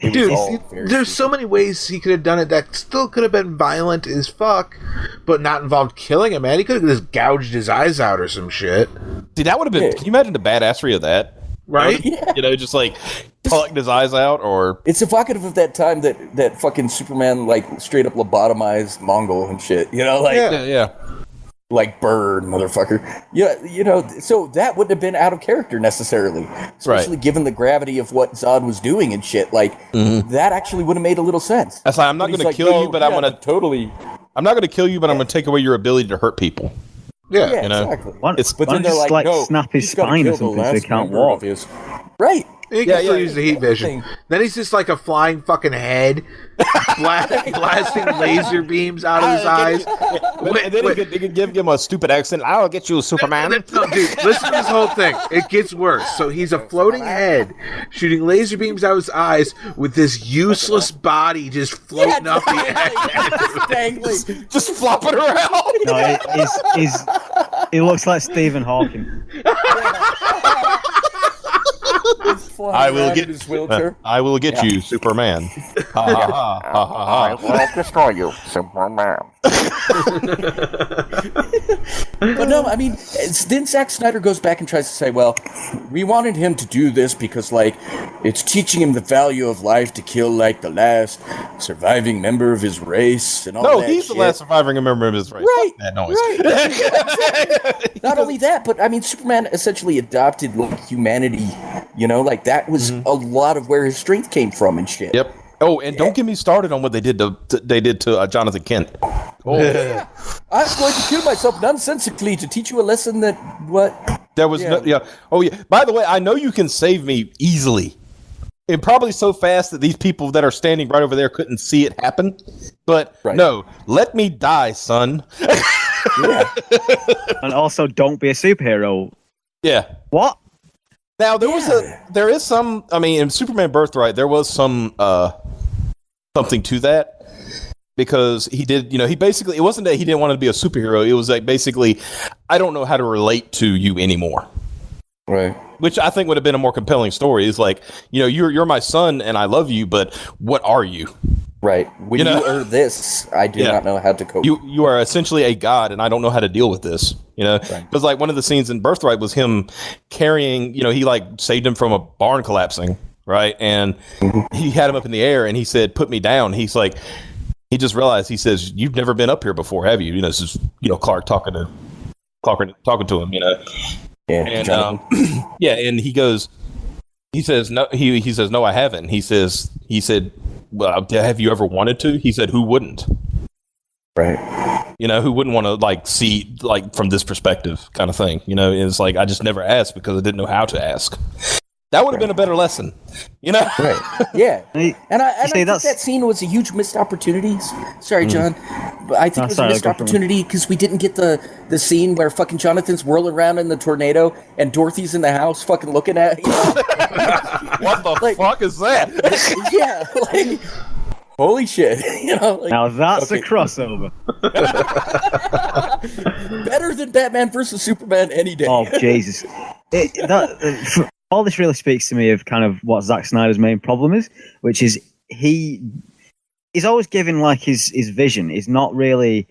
Dude, there's so many ways he could have done it that still could have been violent as fuck, but not involved killing him, man. He could have just gouged his eyes out or some shit. See, that would have been... Yeah. Can you imagine the badassery of that? Right? Yeah. Just like plucked his eyes out, or... It's evocative of that time that fucking Superman, like, straight up lobotomized Mongol and shit. Yeah. Like, burn, motherfucker. Yeah, so that wouldn't have been out of character necessarily. Especially given the gravity of what Zod was doing and shit. Like, that actually would have made a little sense. That's like, I'm not going to kill you, but I'm going to... Totally... I'm not going to kill you, but I'm going to take away your ability to hurt people. Yeah, exactly. But then they're like, no, snap his spine or something so he can't walk. Right. He can still use the heat vision. Then he's just like a flying fucking head, blasting laser beams out of his eyes. And then they could give him a stupid accent. I'll get you, Superman. No, dude, listen to this whole thing. It gets worse. So he's a floating head, shooting laser beams out of his eyes with this useless body just floating up the edge. Just flopping around. No, it looks like Stephen Hawking. I will get you, Superman. I will destroy you, Superman. But no, I mean, then Zack Snyder goes back and tries to say, well, we wanted him to do this because, like, it's teaching him the value of life to kill, like, the last surviving member of his race and all that. No, he's the last surviving member of his race. Right. That noise. Right. Not only that, but I mean, Superman essentially adopted like humanity. Like that was a lot of where his strength came from and shit. Yep. Oh, and don't get me started on what they did to Jonathan Kent. Oh, yeah. I'm going to kill myself nonsensically to teach you a lesson that what. There was Oh yeah. By the way, I know you can save me easily. And probably so fast that these people that are standing right over there couldn't see it happen. But no, let me die, son. And also, don't be a superhero. Yeah. What? Now there is some. I mean, in Superman Birthright, there was some something to that. Because he did, he basically, it wasn't that he didn't want to be a superhero. It was like, basically, I don't know how to relate to you anymore. Right. Which I think would have been a more compelling story. Is like, you're my son and I love you, but what are you? Right. When you are this, I do not know how to cope. You are essentially a god, and I don't know how to deal with this. Because like one of the scenes in Birthright was him carrying, he like saved him from a barn collapsing, right? And he had him up in the air, and he said, "Put me down." He's like. He just realized, he says, "You've never been up here before, have you?" This is, Clark talking to him, Yeah. And, and he says, "No," he says, "No, I haven't." He said, "Well, have you ever wanted to?" He said, "Who wouldn't?" Right. Who wouldn't want to like see like from this perspective kind of thing, it's like, I just never asked because I didn't know how to ask. That would have been a better lesson, Right. Yeah. And I think that's- that scene was a huge missed opportunity. Sorry, John. But I think it was a missed opportunity because we didn't get the scene where fucking Jonathan's whirling around in the tornado and Dorothy's in the house fucking looking at What the fuck is that? Yeah, like, holy shit. Now that's a crossover. Better than Batman versus Superman any day. Oh, Jesus. All this really speaks to me of kind of what Zack Snyder's main problem is, which is he's always giving like his vision. He's not really...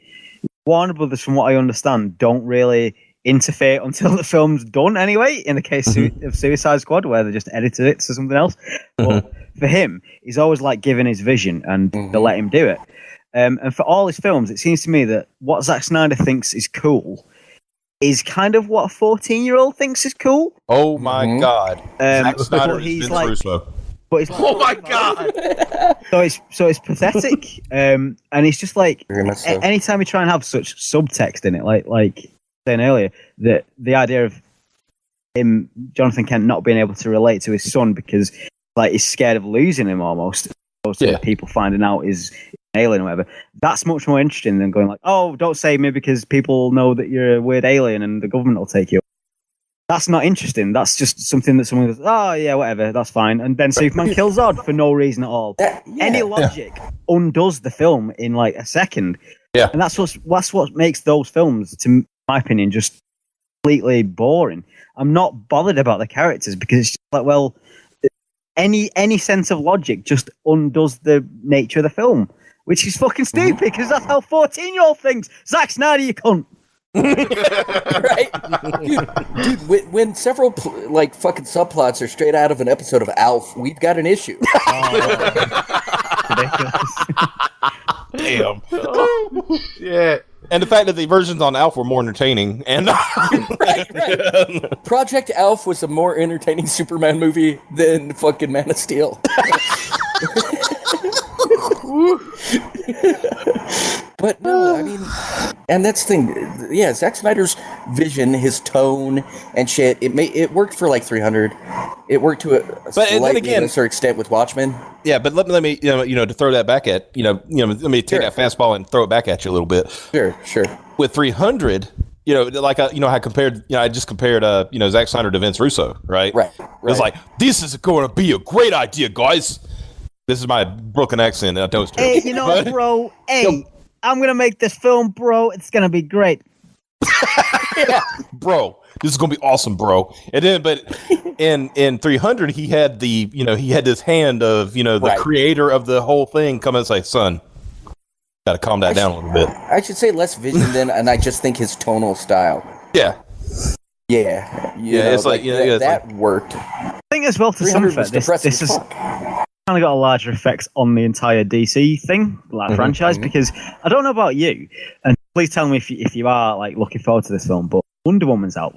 Warner Brothers, from what I understand, don't really interfere until the film's done anyway, in the case of Suicide Squad, where they just edited it to something else. But for him, he's always like giving his vision and they let him do it. And for all his films, it seems to me that what Zack Snyder thinks is cool is kind of what a 14-year-old thinks is cool. Oh my God. Zack Snyder but he's Vince like, Russo. But it's like, Oh my God. So it's pathetic. And it's just like, Very much so. anytime you try and have such subtext in it, like saying earlier, that the idea of him, Jonathan Kent, not being able to relate to his son because like he's scared of losing him almost, as opposed to people finding out is an alien or whatever. That's much more interesting than going like, "Oh, don't save me because people know that you're a weird alien and the government will take you." That's not interesting. That's just something that someone goes, "Oh yeah, whatever, that's fine." And then Superman kills Zod for no reason at all. Any logic undoes the film in like a second. Yeah, and that's what makes those films, to my opinion, just completely boring. I'm not bothered about the characters because it's just like, well, any sense of logic just undoes the nature of the film, which is fucking stupid because that's how 14-year-old thinks. Zack Snyder, you cunt. Right, dude. When several like fucking subplots are straight out of an episode of Alf, we've got an issue. Damn. Yeah. And the fact that the versions on Alf were more entertaining, and right. Project Alf was a more entertaining Superman movie than fucking Man of Steel. But no, I mean, and that's the thing. Yeah, Zack Snyder's vision, his tone and shit. It worked for like 300. It worked to a slightly lesser extent with Watchmen. Yeah, but let me to throw that back at let me take that fastball and throw it back at you a little bit. Sure. With 300, I just compared Zack Snyder to Vince Russo, right? Right. It's like, this is going to be a great idea, guys. This is my Brooklyn accent. I don't. Hey, bro. Hey, I'm gonna make this film, bro. It's gonna be great. Yeah, bro. This is gonna be awesome, bro. And then, but in 300, he had he had this hand of the creator of the whole thing come and say, "Son, got to calm that down a little bit." I should say less vision than, and I just think his tonal style. Yeah. Yeah. It's like that worked. I think as well, to some effect, this is kind of got a larger effect on the entire DC thing, franchise, because I don't know about you, and please tell me if you are like looking forward to this film, but Wonder Woman's out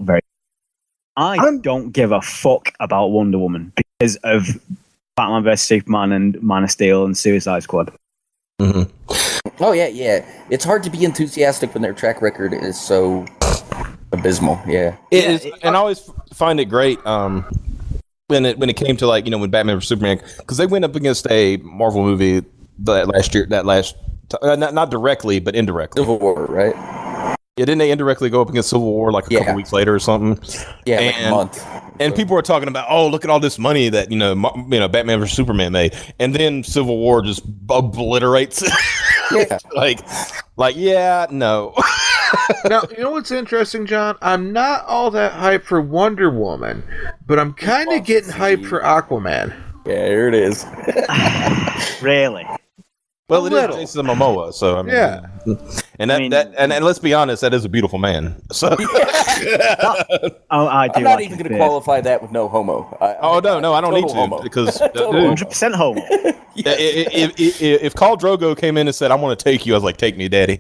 I don't give a fuck about Wonder Woman because of Batman vs Superman and Man of Steel and Suicide Squad. Oh yeah. It's hard to be enthusiastic when their track record is so abysmal. Yeah, it is, and I always find it great. When it came to when Batman vs Superman, because they went up against a Marvel movie last year, not directly but indirectly. Civil War, right? Yeah, didn't they indirectly go up against Civil War like a couple weeks later or something? Yeah, like a month. And people were talking about, oh, look at all this money that Batman vs Superman made, and then Civil War just obliterates. Yeah, no. Now, you know what's interesting, John? I'm not all that hyped for Wonder Woman, but I'm kind of getting hyped for Aquaman. Yeah, here it is. Really? Well, it is Jason Momoa, so I mean, Yeah. And and let's be honest, that is a beautiful man. So I do. I'm not even going to qualify that with no homo. No, I don't need to homo. because 100% homo. if Khal Drogo came in and said, "I want to take you," I was like, "Take me, daddy."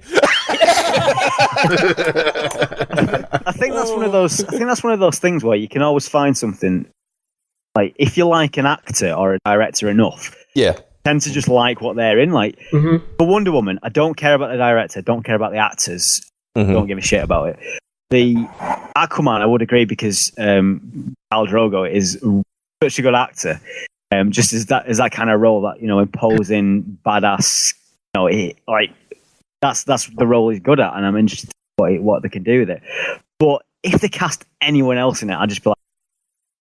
I think that's one of those. I think that's one of those things where you can always find something. Like if you like an actor or a director enough, yeah. Tend to just like what they're in. Like for Wonder Woman, I don't care about the director, don't care about the actors, don't give a shit about it. The Aquaman, I would agree because Khal Drogo is such a good actor. Just as that kind of role, that imposing badass. That's the role he's good at, and I'm interested in what they can do with it. But if they cast anyone else in it, I'd just be like,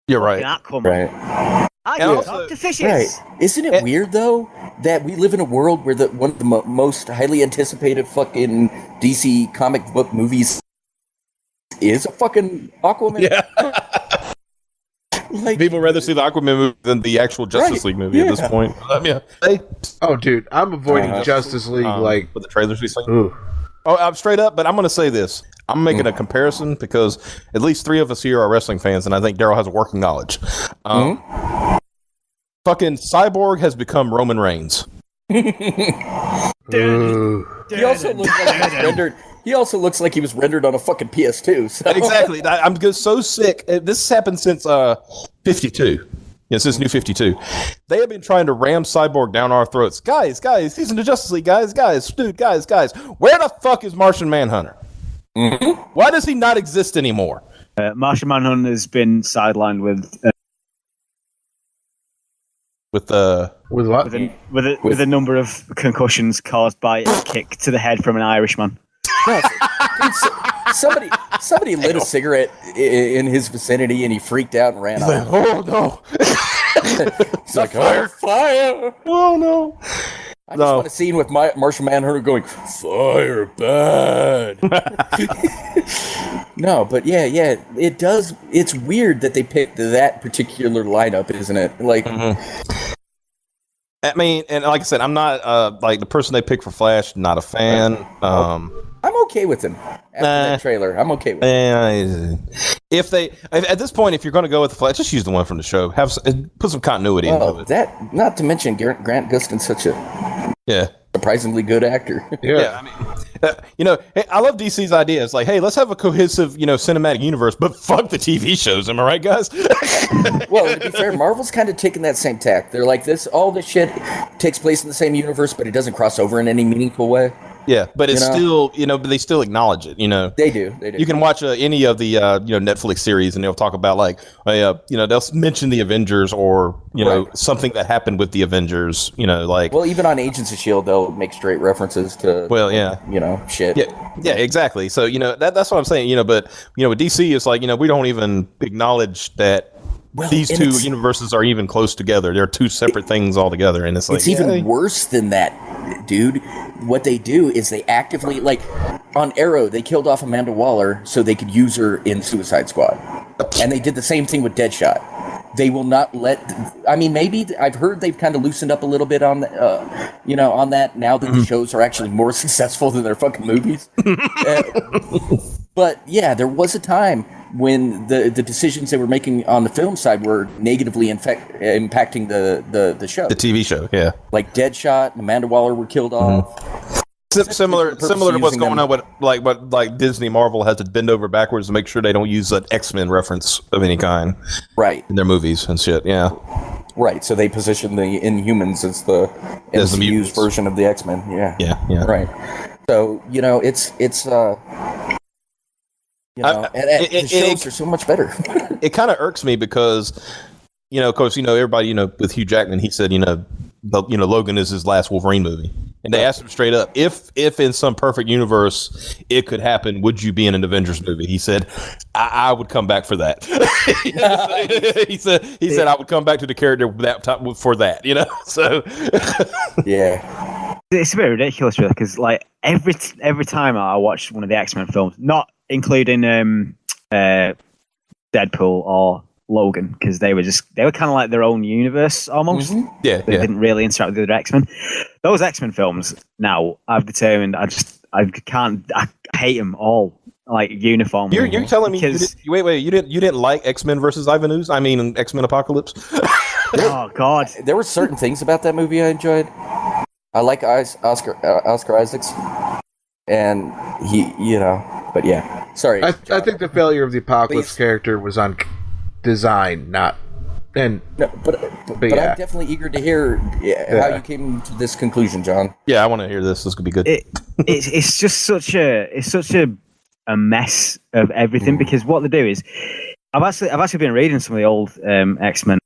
"You're right, Aquaman." Right. I can talk to fishes. Right. Isn't it weird though that we live in a world where one of the most highly anticipated fucking DC comic book movies is a fucking Aquaman? Yeah. Like, people rather see the Aquaman movie than the actual Justice League movie at this point. Oh, dude, I'm avoiding Justice League with the trailers we see. Ooh. Oh, I'm straight up, but I'm going to say this. I'm making a comparison because at least 3 of us here are wrestling fans, and I think Daryl has a working knowledge. Fucking Cyborg has become Roman Reigns. He also looks like he was rendered. He also looks like he was rendered on a fucking PS2. So. Exactly. I'm just so sick. This has happened since 52. Yeah, since New 52. They have been trying to ram Cyborg down our throats. Guys, he's in the Justice League. Guys. Where the fuck is Martian Manhunter? Why does he not exist anymore? Martian Manhunter has been sidelined with what? with a number of concussions caused by a kick to the head from an Irishman. No, somebody lit a cigarette in his vicinity and he freaked out and ran off. Oh no! It's like fire! Oh no! I just want a scene with Martian Manhunter going fire bad. No, but yeah, it does. It's weird that they picked that particular lineup, isn't it? Like. I mean, and like I said, I'm not like the person they picked for Flash. Not a fan. I'm okay with him after that trailer. I'm okay with him. If at this point, if you're going to go with the Flash, just use the one from the show. Put some continuity into it. That, not to mention Grant Gustin's such a surprisingly good actor. Yeah, I mean, hey, I love DC's idea. It's like, hey, let's have a cohesive, cinematic universe, but fuck the TV shows. Am I right, guys? Well, to be fair, Marvel's kind of taking that same tack. They're like, all this shit takes place in the same universe, but it doesn't cross over in any meaningful way. Yeah, but it's still, but they still acknowledge it, They do. You can watch any of the, Netflix series, and they'll talk about they'll mention the Avengers or, something that happened with the Avengers, Well, even on Agents of S.H.I.E.L.D., they'll make straight references to, shit. Yeah, exactly. So, that's what I'm saying, but, with DC, it's like, we don't even acknowledge that these two universes are even close together. They're two separate things altogether, and it's even worse than that, dude. What they do is they actively, like on Arrow, they killed off Amanda Waller so they could use her in Suicide Squad, and they did the same thing with Deadshot. They will not let. I mean, maybe I've heard they've kind of loosened up a little bit on, on that now that the shows are actually more successful than their fucking movies. But yeah, there was a time when the decisions they were making on the film side were negatively impacting the show. The TV show, yeah. Like Deadshot and Amanda Waller were killed off. Similar to what's going on with what Disney Marvel has to bend over backwards to make sure they don't use an X-Men reference of any kind, right, in their movies and shit. Yeah, right. So they position the Inhumans as the MCU's version of the X-Men. Yeah, right. So it's the shows are so much better. It kind of irks me because of course everybody with Hugh Jackman, he said Logan is his last Wolverine movie. And they asked him straight up, if in some perfect universe it could happen, would you be in an Avengers movie? He said, I would come back for that. he said I would come back to the character that time for that, you know. So Yeah. It's a bit ridiculous, really, because like every time I watch one of the X-Men films, not including Deadpool or Logan, because they were kind of like their own universe almost. Mm-hmm. They didn't really interact with the other X-Men. Those X-Men films now, I've determined I hate them all, like uniformly. you're telling me you didn't like X-Men versus Ivanus? I mean X-Men Apocalypse. Oh God, There were certain things about that movie I enjoyed. I like Oscar Isaacs, and he, but yeah. Sorry. I think the failure of the Apocalypse character was on design, not. And No, but yeah. I'm definitely eager to hear how you came to this conclusion, John. Yeah, I want to hear this. This could be good. it's just such a mess of everything, because what they do is I've actually been reading some of the old X-Men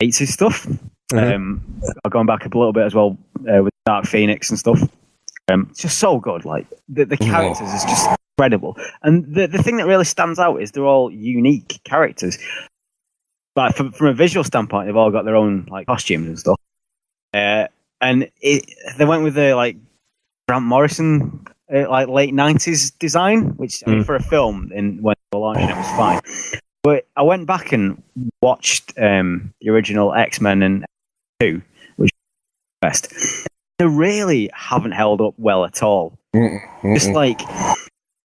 80s stuff. I've gone back a little bit as well with Dark Phoenix and stuff. It's just so good. Like the characters is just incredible, and the thing that really stands out is they're all unique characters. Like from a visual standpoint, they've all got their own like costumes and stuff. And they went with the like Grant Morrison like late 90s design, which I mean, for a film when they were launching it was fine. But I went back and watched the original X-Men and 2, which was best. They really haven't held up well at all. Just like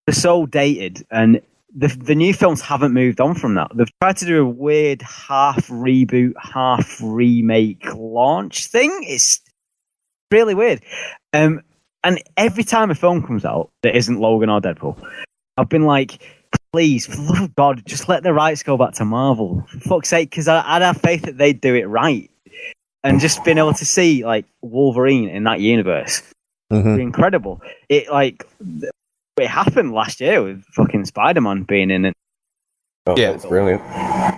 they're so dated, and the new films haven't moved on from that. They've tried to do a weird half reboot, half remake launch thing. It's really weird. And every time a film comes out that isn't Logan or Deadpool, I've been like, please, for the love of God, just let the rights go back to Marvel. For fuck's sake, because I'd have faith that they'd do it right. And just being able to see like Wolverine in that universe would be incredible. It happened last year with fucking Spider-Man being in it. Oh, yeah, it's brilliant.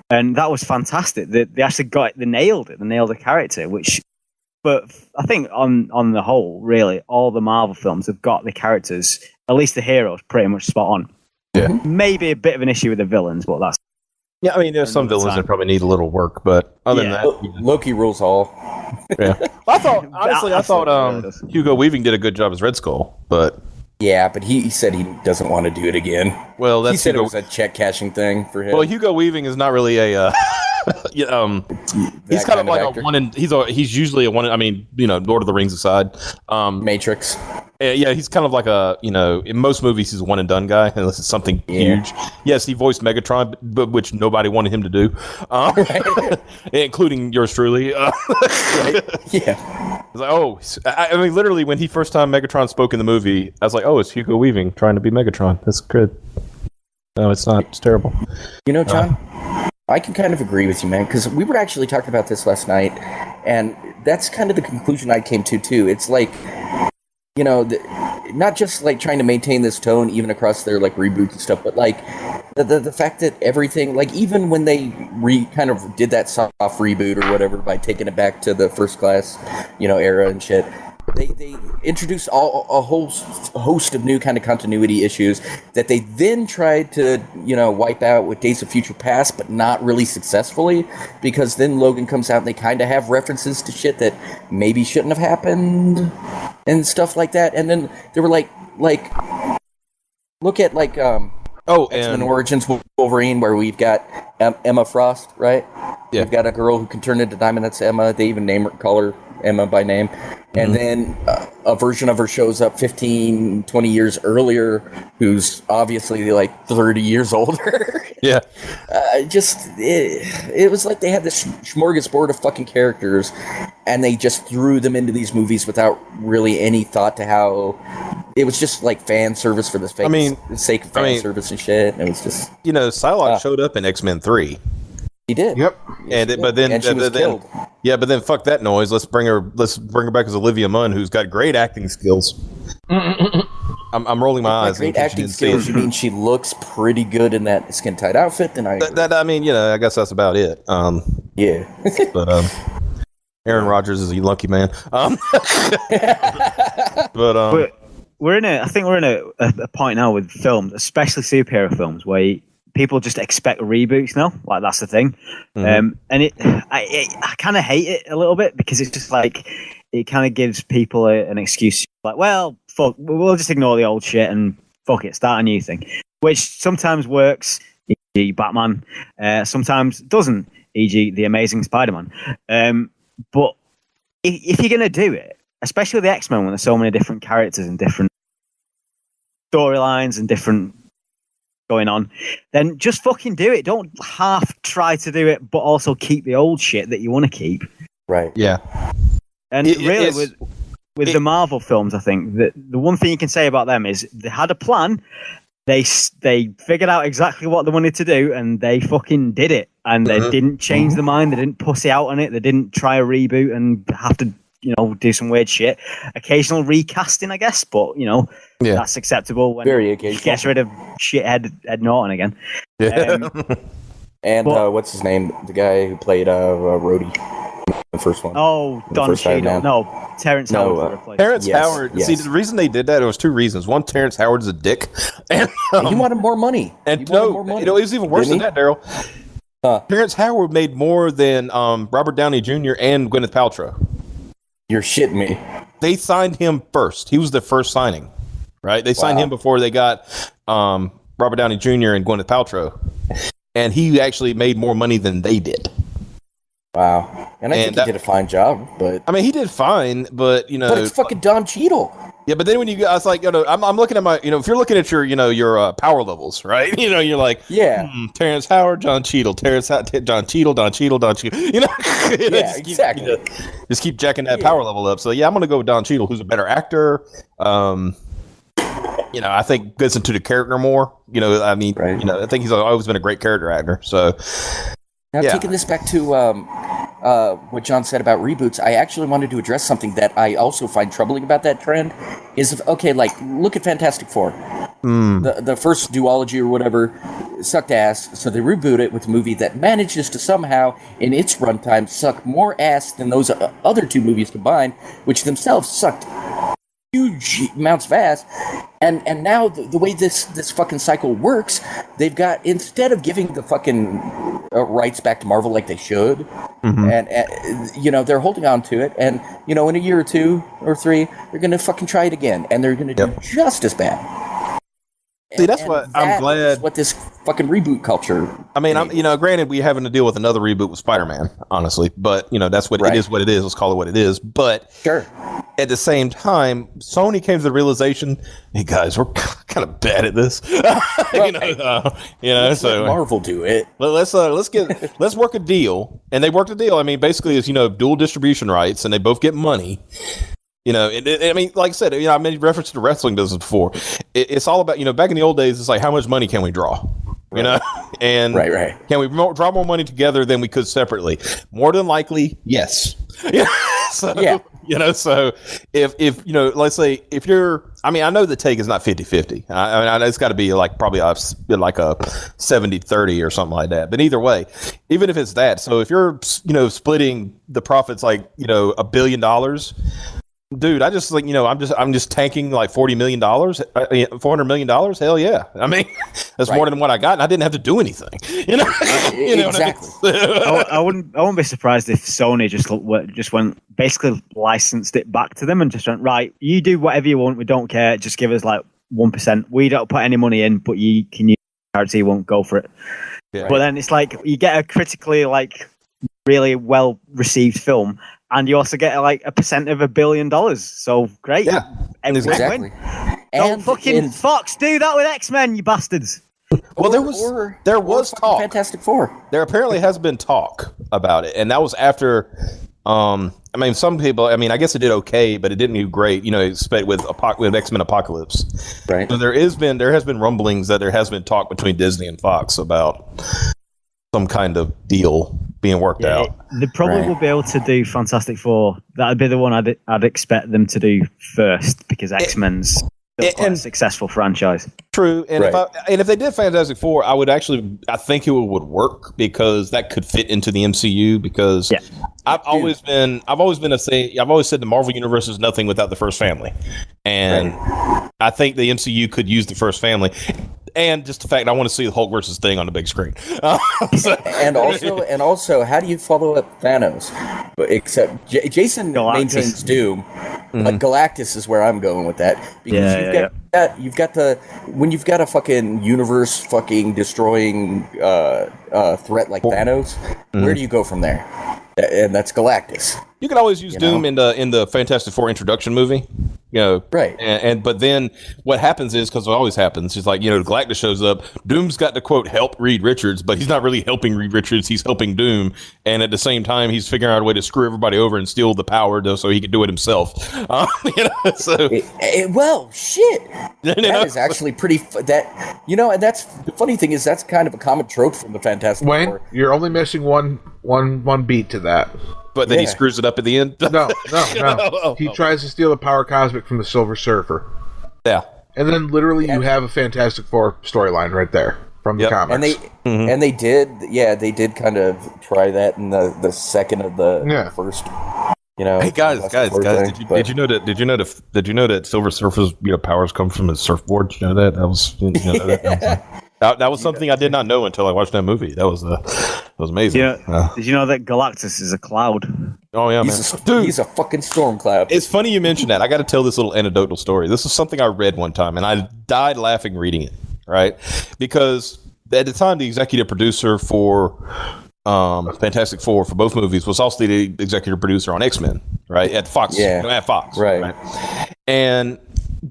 And that was fantastic. They actually they nailed it. They nailed the character, but I think on the whole, really, all the Marvel films have got the characters, at least the heroes, pretty much spot on. Yeah. Maybe a bit of an issue with the villains, but that's... Yeah, I mean, there's some villains that probably need a little work, but other than that... Loki rules all. Yeah. I thought Hugo Weaving did a good job as Red Skull, but... Yeah, but he said he doesn't want to do it again. Well, that's he said it was a check cashing thing for him. Well, Hugo Weaving is not really a. He's kind of like a one in. He's usually a one. I mean, Lord of the Rings aside, Matrix. Yeah, he's kind of like a. In most movies, he's a one and done guy unless it's something huge. Yes, he voiced Megatron, but which nobody wanted him to do, including yours truly. Right. Yeah. I was like, I mean, literally, when he first time Megatron spoke in the movie, I was like, oh, it's Hugo Weaving trying to be Megatron. That's good. No, it's not. It's terrible. John, I can kind of agree with you, man, because we were actually talking about this last night, and that's kind of the conclusion I came to, too. It's like, not just like trying to maintain this tone even across their like reboots and stuff, but like the fact that everything, like even when they kind of did that soft reboot or whatever by taking it back to the First Class, era and shit, they introduced a whole host of new kind of continuity issues that they then tried to wipe out with Days of Future Past, but not really successfully, because then Logan comes out and they kind of have references to shit that maybe shouldn't have happened and stuff like that. And then they were like look at like X-Men Origins Wolverine, where we've got Emma Frost, right? Yeah. We've got a girl who can turn into Diamond. That's Emma. They even call her Emma by name. And then a version of her shows up 15, 20 years earlier, who's obviously like 30 years older. Yeah. It was like they had this smorgasbord of fucking characters, and they just threw them into these movies without really any thought to how. It was just like fan service for the sake of fan service and shit. And it was just. Psylocke showed up in X-Men 3. He did. Yep. But then she was killed. Yeah, but then fuck that noise. Let's bring her back as Olivia Munn, who's got great acting skills. I'm rolling my eyes. Great acting skills. You mean she looks pretty good in that skin tight outfit? Then I guess that's about it. Yeah. But Aaron Rodgers is a lucky man. But I think we're in a point now with films, especially superhero films, where people just expect reboots now. Like, that's the thing. And I kind of hate it a little bit, because it's just like, it kind of gives people an excuse. Like, well, fuck, we'll just ignore the old shit and fuck it, start a new thing. Which sometimes works, e.g. Batman, sometimes doesn't, e.g. The Amazing Spider-Man. But if you're going to do it, especially with the X-Men, when there's so many different characters and different storylines and different going on, then just fucking do it. Don't half try to do it, but also keep the old shit that you want to keep. Right. yeah, And with the Marvel films, I think that the one thing you can say about them is they had a plan. They figured out exactly what they wanted to do, and they fucking did it. And they didn't change their mind. They didn't pussy out on it. They didn't try a reboot and have to, do some weird shit. Occasional recasting, I guess, but that's acceptable when Very he occasional. gets rid of shithead Ed Norton again. yeah. And But- what's his name? The guy who played Rhodey, the first one. Oh, The Don first Iron Cheadle. Man. No, Terrence No, Howard replaced. Terrence Yes, Howard. yes. See, the reason they did that, there was two reasons. One, Terrence Howard's a dick, and He wanted more money. and He wanted no, more money. it was even worse than Didn't that, Daryl. Huh. Terrence Howard made more than Robert Downey Jr. and Gwyneth Paltrow. You're shitting me. They signed him first. He was the first signing, right? They signed Wow. him before they got Robert Downey Jr. and Gwyneth Paltrow, and he actually made more money than they did. Wow. And I think that- he did a fine job, but I mean, he did fine, but but it's fucking Don Cheadle. yeah. But then when I was like, I'm looking at my, if you're looking at your power levels, right? You're like, Yeah. Terrence Howard, John Cheadle, John Cheadle, Don Cheadle, Don Cheadle. Yeah, exactly. Just keep jacking that power level up. So yeah, I'm gonna go with Don Cheadle, who's a better actor. I think gets into the character more. I mean, Right. I think he's always been a great character actor. So Now, Yeah. taking this back to what John said about reboots, I actually wanted to address something that I also find troubling about that trend. Look at Fantastic Four. The first duology or whatever sucked ass, so they reboot it with a movie that manages to somehow, in its runtime, suck more ass than those other two movies combined, which themselves sucked huge amounts of ass. And now the way this fucking cycle works, they've got, instead of giving the fucking rights back to Marvel like they should, and they're holding on to it, and in a year or two or three, they're gonna fucking try it again, and they're gonna do just as bad. see, that's what I'm That glad. is what this fucking reboot culture. I mean, granted, we're having to deal with another reboot with Spider-Man, honestly, but that's what Right. it is. What it is. Let's call it what it is. But Sure. at the same time, Sony came to the realization, hey guys, we're kind of bad at this. Let So Marvel do it. let's work a deal, and they worked a deal. I mean, basically, it's dual distribution rights, and they both get money. I mean, like I said, I made reference to the wrestling business before. It's all about, back in the old days, it's like, how much money can we draw? And Right. can we draw more money together than we could separately? More than likely, yes. So, Yeah. So if let's say if you're, I mean, I know the take is not 50-50. I mean, it's got to be like probably a 70-30 or something like that. But either way, even if it's that, so if you're, splitting the profits like, $1 billion, dude, I'm just tanking like $40 million, $400 million. Hell yeah. I mean, that's more than what I got, and I didn't have to do anything. Exactly. What I mean? I wouldn't be surprised if Sony just went basically licensed it back to them and just went, right, you do whatever you want, we don't care, just give us like 1%. We don't put any money in, but you can use charity, you won't go for it. Yeah. But then it's like you get a critically really well received film, and you also get like 1% of $1 billion. So great. Yeah, Everyone Exactly. win. Don't fucking Fox do that with X-Men, you bastards. Well, there was fucking talk. Fantastic Four. There apparently has been talk about it, and that was after. I mean, some people. I mean, I guess it did okay, but it didn't do great. With X-Men Apocalypse. Right. So there has been rumblings that there has been talk between Disney and Fox about some kind of deal being worked out. They probably Right. will be able to do Fantastic Four. That'd be the one I'd expect them to do first, because X-Men's Still quite a successful franchise. True, and Right. if they did Fantastic Four, I think it would work because that could fit into the MCU. Because I've always said the Marvel universe is nothing without the first family, and I think the MCU could use the first family. And just the fact I want to see the Hulk versus Thing on the big screen. And also, how do you follow up Thanos? But except Jason Galactus. maintains Doom, but Galactus is where I'm going with that because you've got when you've got a fucking universe fucking destroying threat like Thanos, where do you go from there? And that's Galactus. You could always use Doom in the Fantastic Four introduction movie, right? But then what happens is, because it always happens, is like Galactus shows up. Doom's got to quote help Reed Richards, but he's not really helping Reed Richards. He's helping Doom, and at the same time, he's figuring out a way to screw everybody over and steal the power so he can do it himself. Well, shit. That is actually pretty. And that's the funny thing is that's kind of a common trope from the Fantastic Wayne, Four. you're only missing one beat to that. But then he screws it up at the end. No. He tries to steal the power cosmic from the Silver Surfer. Yeah. And then literally you have a Fantastic Four storyline right there from the comics. And they did kind of try that in the second of the first. Hey guys, did you know that Silver Surfer's powers come from his surfboard? Did you know that? That was something I did not know until I watched that movie. That was amazing. Did you know that Galactus is a cloud? Oh yeah, man. He's a fucking storm cloud. It's funny you mentioned that. I got to tell this little anecdotal story. This is something I read one time, and I died laughing reading it. Right, because at the time the executive producer for Fantastic Four for both movies was also the executive producer on X-Men, right, at Fox. At Fox, right. And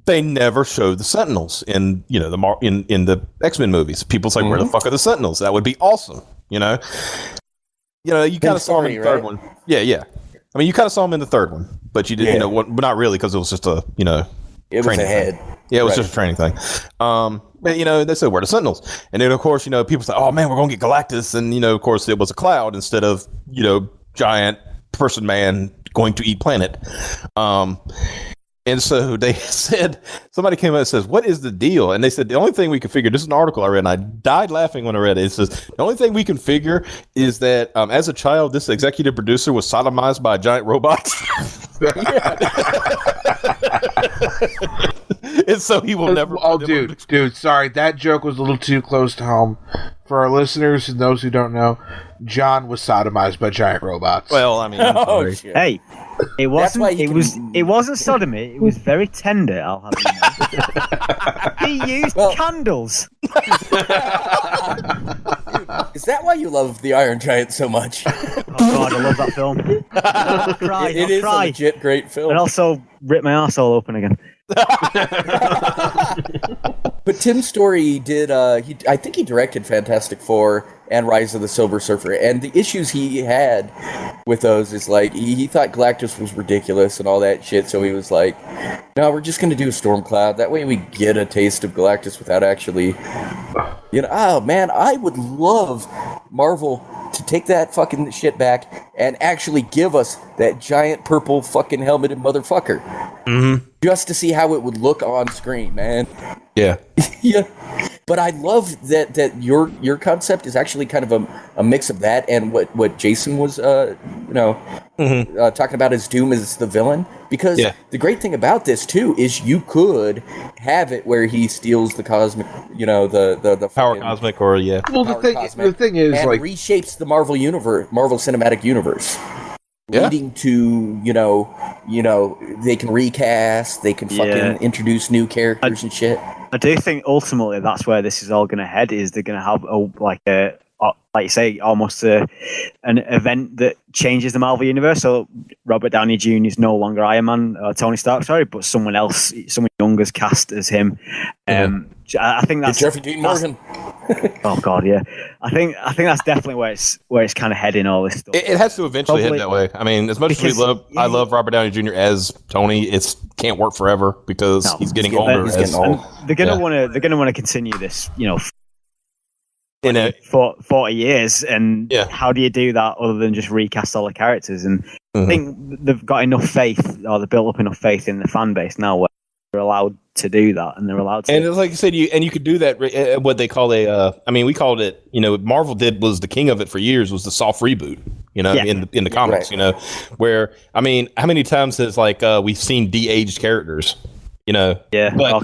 they never showed the Sentinels in in the X-Men movies. People's like, where the fuck are the Sentinels? That would be awesome. You kind of saw them in the third one. Yeah. I mean, you kind of saw them in the third one, but you didn't. But not really, because it was just a it was a head. Yeah, it was just a training thing. But, they said, where are the Sentinels? And then, of course, people say, oh, man, we're going to get Galactus. And, of course, it was a cloud instead of, giant person man going to eat planet. And so they said, somebody came out and says, what is the deal? And they said, the only thing we can figure, this is an article I read, and I died laughing when I read it. It says, the only thing we can figure is that as a child, this executive producer was sodomized by a giant robot. And so he will never. Oh, dude, sorry. That joke was a little too close to home. For our listeners and those who don't know, John was sodomized by giant robots. Well, I mean, I'm sorry. Hey, it wasn't. It wasn't sodomy. It was very tender. I'll have you know. He used candles. Is that why you love the Iron Giant so much? Oh God, I love that film. I'll cry. It is a legit great film. And also rip my arsehole open again. But Tim Story did. I think he directed Fantastic Four and Rise of the Silver Surfer, and the issues he had with those is like he thought Galactus was ridiculous and all that shit. So he was like, "No, we're just gonna do a storm cloud. That way we get a taste of Galactus without actually." Oh man, I would love Marvel to take that fucking shit back and actually give us that giant purple fucking helmeted motherfucker. Mm-hmm. Just to see how it would look on screen, man. Yeah. Yeah. But I love that your concept is actually kind of a mix of that and what Jason was talking about as Doom as the villain. Because the great thing about this too is you could have it where he steals the cosmic, the power cosmic or Well, the thing is, and like, reshapes the Marvel Cinematic Universe. Leading to, they can recast, they can fucking introduce new characters and shit. I do think ultimately that's where this is all going to head. Is they're going to have like you say, almost an event that changes the Marvel universe. So Robert Downey Jr. is no longer Iron Man, Tony Stark, but someone else, someone young is cast as him. I think that's Jeffrey Dean Morgan. Oh God, yeah. I think that's definitely where it's kind of heading. All this stuff. It has to eventually head that way. I mean, as much as I love Robert Downey Jr. as Tony, it can't work forever because he's getting older. They're gonna want to continue this, in 40 years, and how do you do that other than just recast all the characters? And I think they've got enough faith, or they've built up enough faith in the fan base now where allowed to do that, and they're allowed to. And it's like you said, you could do that. What they call we called it. Marvel was the king of it for years. Was the soft reboot. In the comics. Right. Where how many times has we've seen de-aged characters. Or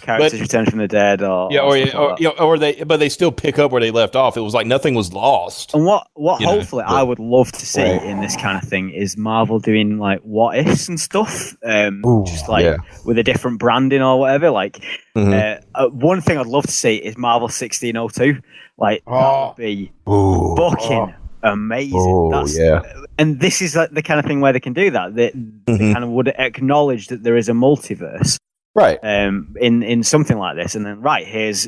characters return from the dead, but they still pick up where they left off. It was like nothing was lost. And what hopefully I would love to see in this kind of thing is Marvel doing like what ifs and stuff, with a different branding or whatever. One thing I'd love to see is Marvel 1602. That would be fucking amazing. And this is like the kind of thing where they can do that. They kind of would acknowledge that there is a multiverse. Right. In something like this, and then here's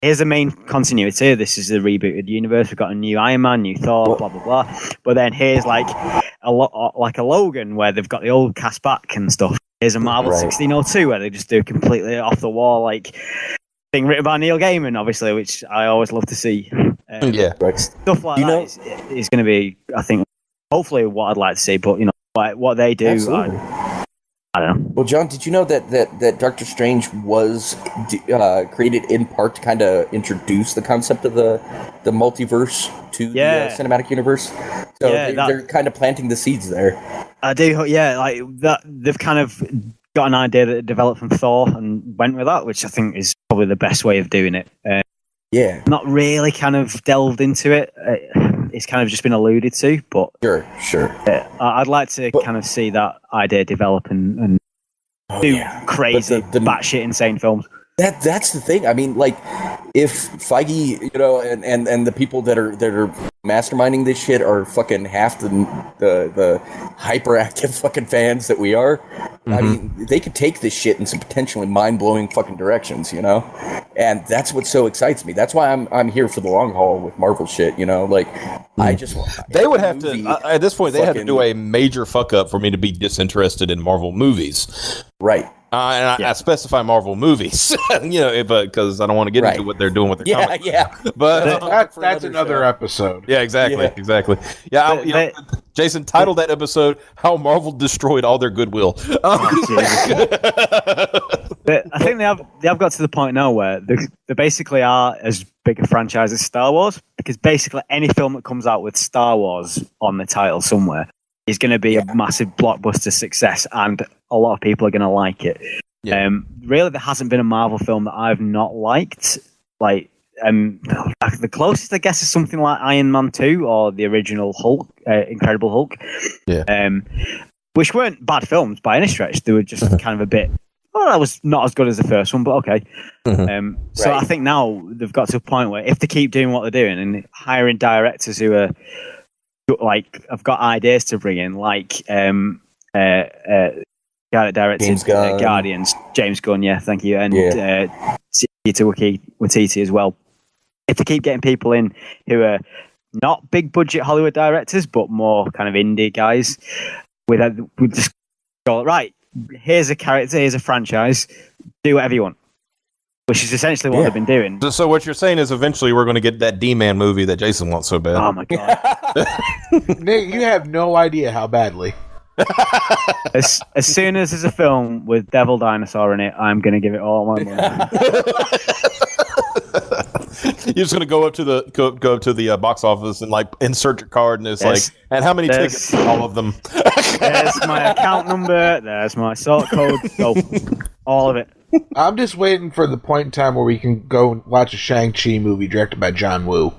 the main continuity. This is the rebooted universe. We've got a new Iron Man, new Thor, blah blah blah. But then here's like a Logan where they've got the old cast back and stuff. Here's a Marvel 1602 where they just do completely off the wall thing written by Neil Gaiman, obviously, which I always love to see. Stuff like that is going to be, I think, hopefully what I'd like to see. But what they do. Absolutely. I don't know. Well, John, did you know that Doctor Strange was created in part to kind of introduce the concept of the multiverse to the cinematic universe? So they're kind of planting the seeds there. I do, like that. They've kind of got an idea that it developed from Thor and went with that, which I think is probably the best way of doing it. Not really kind of delved into it. It's kind of just been alluded to, but sure. I'd like to kind of see that idea develop and do crazy, batshit insane films. That's the thing. I mean, if Feige, and the people that are masterminding this shit are fucking half the hyperactive fucking fans that we are. I mean, they could take this shit in some potentially mind-blowing fucking directions, and that's what so excites me. That's why I'm here for the long haul with Marvel shit. I just they would have to at this point they had to do a major fuck up for me to be disinterested in Marvel movies, right? I specify Marvel movies, because I don't want to get into what they're doing with their comics. But that's another episode. Yeah, exactly. Yeah, Jason titled that episode "How Marvel Destroyed All Their Goodwill." But I think they have got to the point now where they basically are as big a franchise as Star Wars, because basically any film that comes out with Star Wars on the title somewhere is going to be a massive blockbuster success, and a lot of people are going to like it. Really, there hasn't been a Marvel film that I've not liked. The closest, I guess, is something like Iron Man 2 or the original Hulk, Incredible Hulk. Which weren't bad films by any stretch. They were just kind of a bit. Well, that was not as good as the first one, but okay. So I think now they've got to a point where if they keep doing what they're doing and hiring directors who are I've got ideas to bring in, guy that directed Guardians, James Gunn, thank you, and Taika Waititi as well. If they keep getting people in who are not big budget Hollywood directors, but more kind of indie guys, we just go, right, here's a character, here's a franchise, do whatever you want. Which is essentially what they've been doing. So what you're saying is eventually we're going to get that D-Man movie that Jason wants so bad. Oh my god. Nick, you have no idea how badly. As soon as there's a film with Devil Dinosaur in it, I'm going to give it all my money. You're just going to go up to the box office and insert your card, and it's and how many tickets? All of them. There's my account number. There's my sort code. Go, all of it. I'm just waiting for the point in time where we can go and watch a Shang-Chi movie directed by John Woo.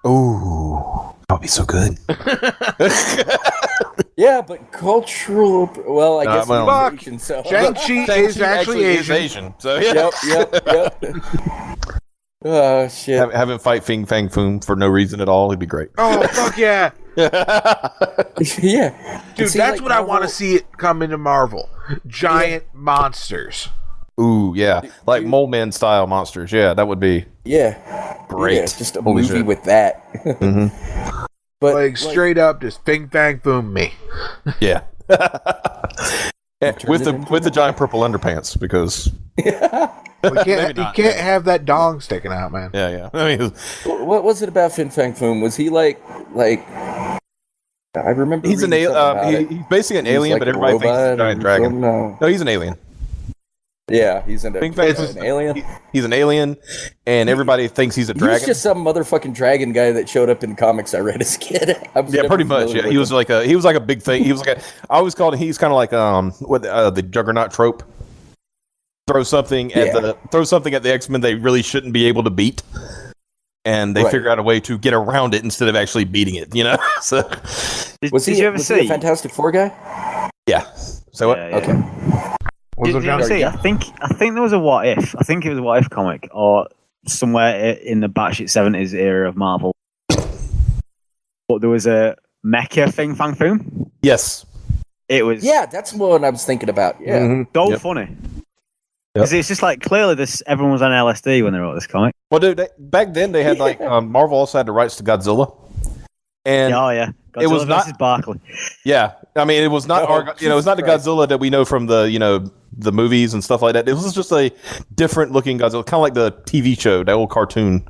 Ooh, that would be so good. Yeah, but cultural. Well, I guess he's Asian, so Shang-Chi is actually Asian. So yeah. Yep. Oh shit! Have him fight Fing Fang Foom for no reason at all. It'd be great. Oh fuck yeah! Yeah, dude, that's what I want to see it come into Marvel. Giant monsters. Ooh, yeah, Mole Man style monsters. Yeah, that would be great. Yeah, just a movie with that. But straight up, just Fing Fang Foom me. Yeah. With the giant purple underpants, because you can't have that dong sticking out, man. Yeah. I mean, what was it about Fin Fang Foom? Was he like? I remember he's an alien. He's basically an alien, but everybody thinks he's a giant dragon. No, he's an alien. Yeah, he's an alien. He's an alien, and everybody thinks he's a He was dragon. just some motherfucking dragon guy that showed up in comics I read as a kid. Yeah, pretty much. Yeah, he was like a big thing. He was like I always called him. He's kind of like the Juggernaut trope. Throw something at the X-Men they really shouldn't be able to beat, and they figure out a way to get around it instead of actually beating it. You know. So did you ever see a Fantastic Four guy? Yeah. So what? Yeah. Okay. Did you ever see? I think there was a What If. I think it was a What If comic, or somewhere in the batshit 70s era of Marvel. But there was a mecha thing, Fang Foom. Yes. It was. Yeah, that's what I was thinking about. Yeah. Mm-hmm. So funny. Because it's just like clearly everyone was on LSD when they wrote this comic. Well, dude, back then they had like Marvel also had the rights to Godzilla, and Godzilla it was not versus Barkley. Yeah, I mean, it was not it was not the Godzilla that we know from the the movies and stuff like that. It was just a different looking Godzilla, kind of like the TV show, that old cartoon.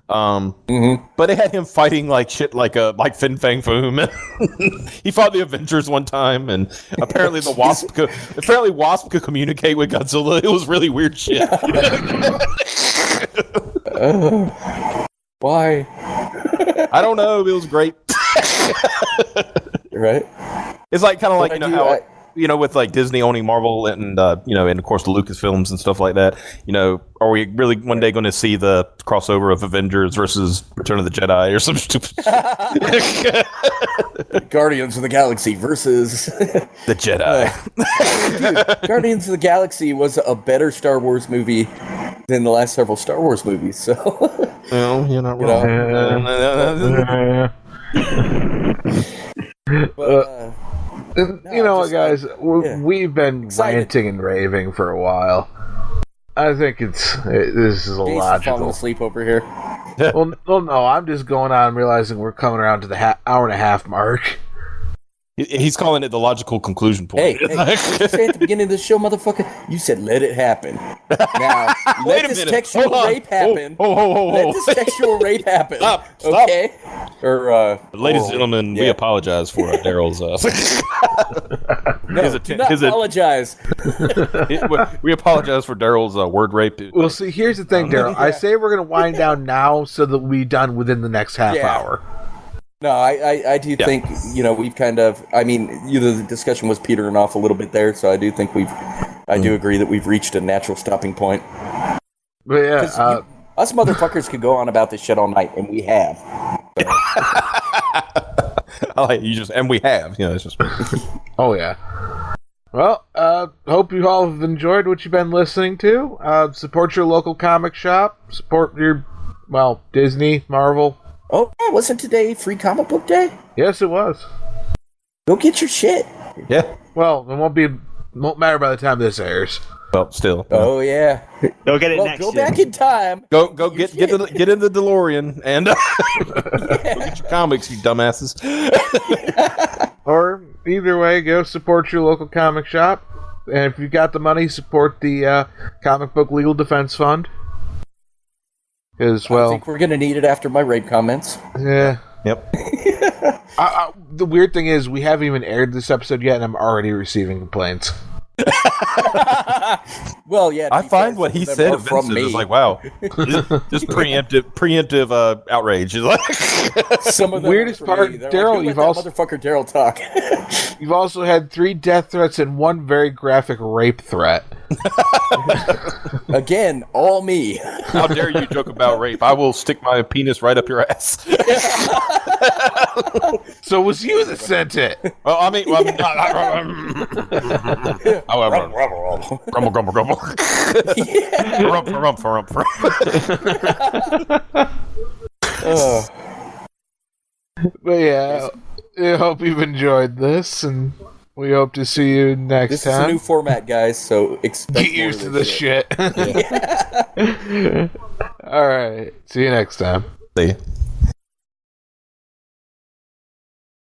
But they had him fighting like shit, like Fin Fang Foom. He fought the Avengers one time, and apparently Wasp could communicate with Godzilla. It was really weird shit. Why? I don't know. It was great. Right? It's like kind of like with like Disney owning Marvel and and of course the Lucasfilms and stuff like that. Are we really one day going to see the crossover of Avengers versus Return of the Jedi or some stupid Guardians of the Galaxy versus the Jedi? Dude, Guardians of the Galaxy was a better Star Wars movie than the last several Star Wars movies. So, well, you're not wrong. But, guys, we've been ranting and raving for a while. I think this is illogical. Falling asleep over here. well, no, I'm just going on realizing we're coming around to the hour and a half mark. He's calling it the logical conclusion point. Hey, you say at the beginning of the show, motherfucker, you said let it happen. Now, let this textual rape happen. Let this textual rape happen. Stop. Okay? Ladies and gentlemen, we apologize for Daryl's. Do not apologize. We apologize for Daryl's word rape. Well, see, here's the thing, Daryl. I say we're going to wind down now so that we'll be done within the next half hour. No, I do think, we've kind of, the discussion was petering off a little bit there, so I do think I do agree that we've reached a natural stopping point. But yeah, us motherfuckers could go on about this shit all night, and we have. So. I like you just, and we have, it's just. Oh, yeah. Well, hope you all have enjoyed what you've been listening to. Support your local comic shop. Support your, Disney, Marvel. Oh, yeah, wasn't today Free Comic Book Day? Yes, it was. Go get your shit. Yeah. Well, it won't matter by the time this airs. Well, still. Oh, yeah. Go get it next Go year. back in time. Go get in the DeLorean and go get your comics, you dumbasses. Or either way, go support your local comic shop. And if you've got the money, support the Comic Book Legal Defense Fund. I think we're going to need it after my rape comments. Yeah. Yep. The weird thing is, we haven't even aired this episode yet, and I'm already receiving complaints. Well, yeah. I find what he said offensive is like, wow, just preemptive outrage. Like some of the weirdest part, Daryl, you've also motherfucker Daryl talk. You've also had 3 death threats and 1 very graphic rape threat. Again, all me. How dare you joke about rape? I will stick my penis right up your ass. So it was you that sent it. Well, grumble, grumble, grumble. Rump. But yeah, I hope you've enjoyed this, and we hope to see you next time. This is a new format, guys, so get used to this shit. All right, see you next time. See ya.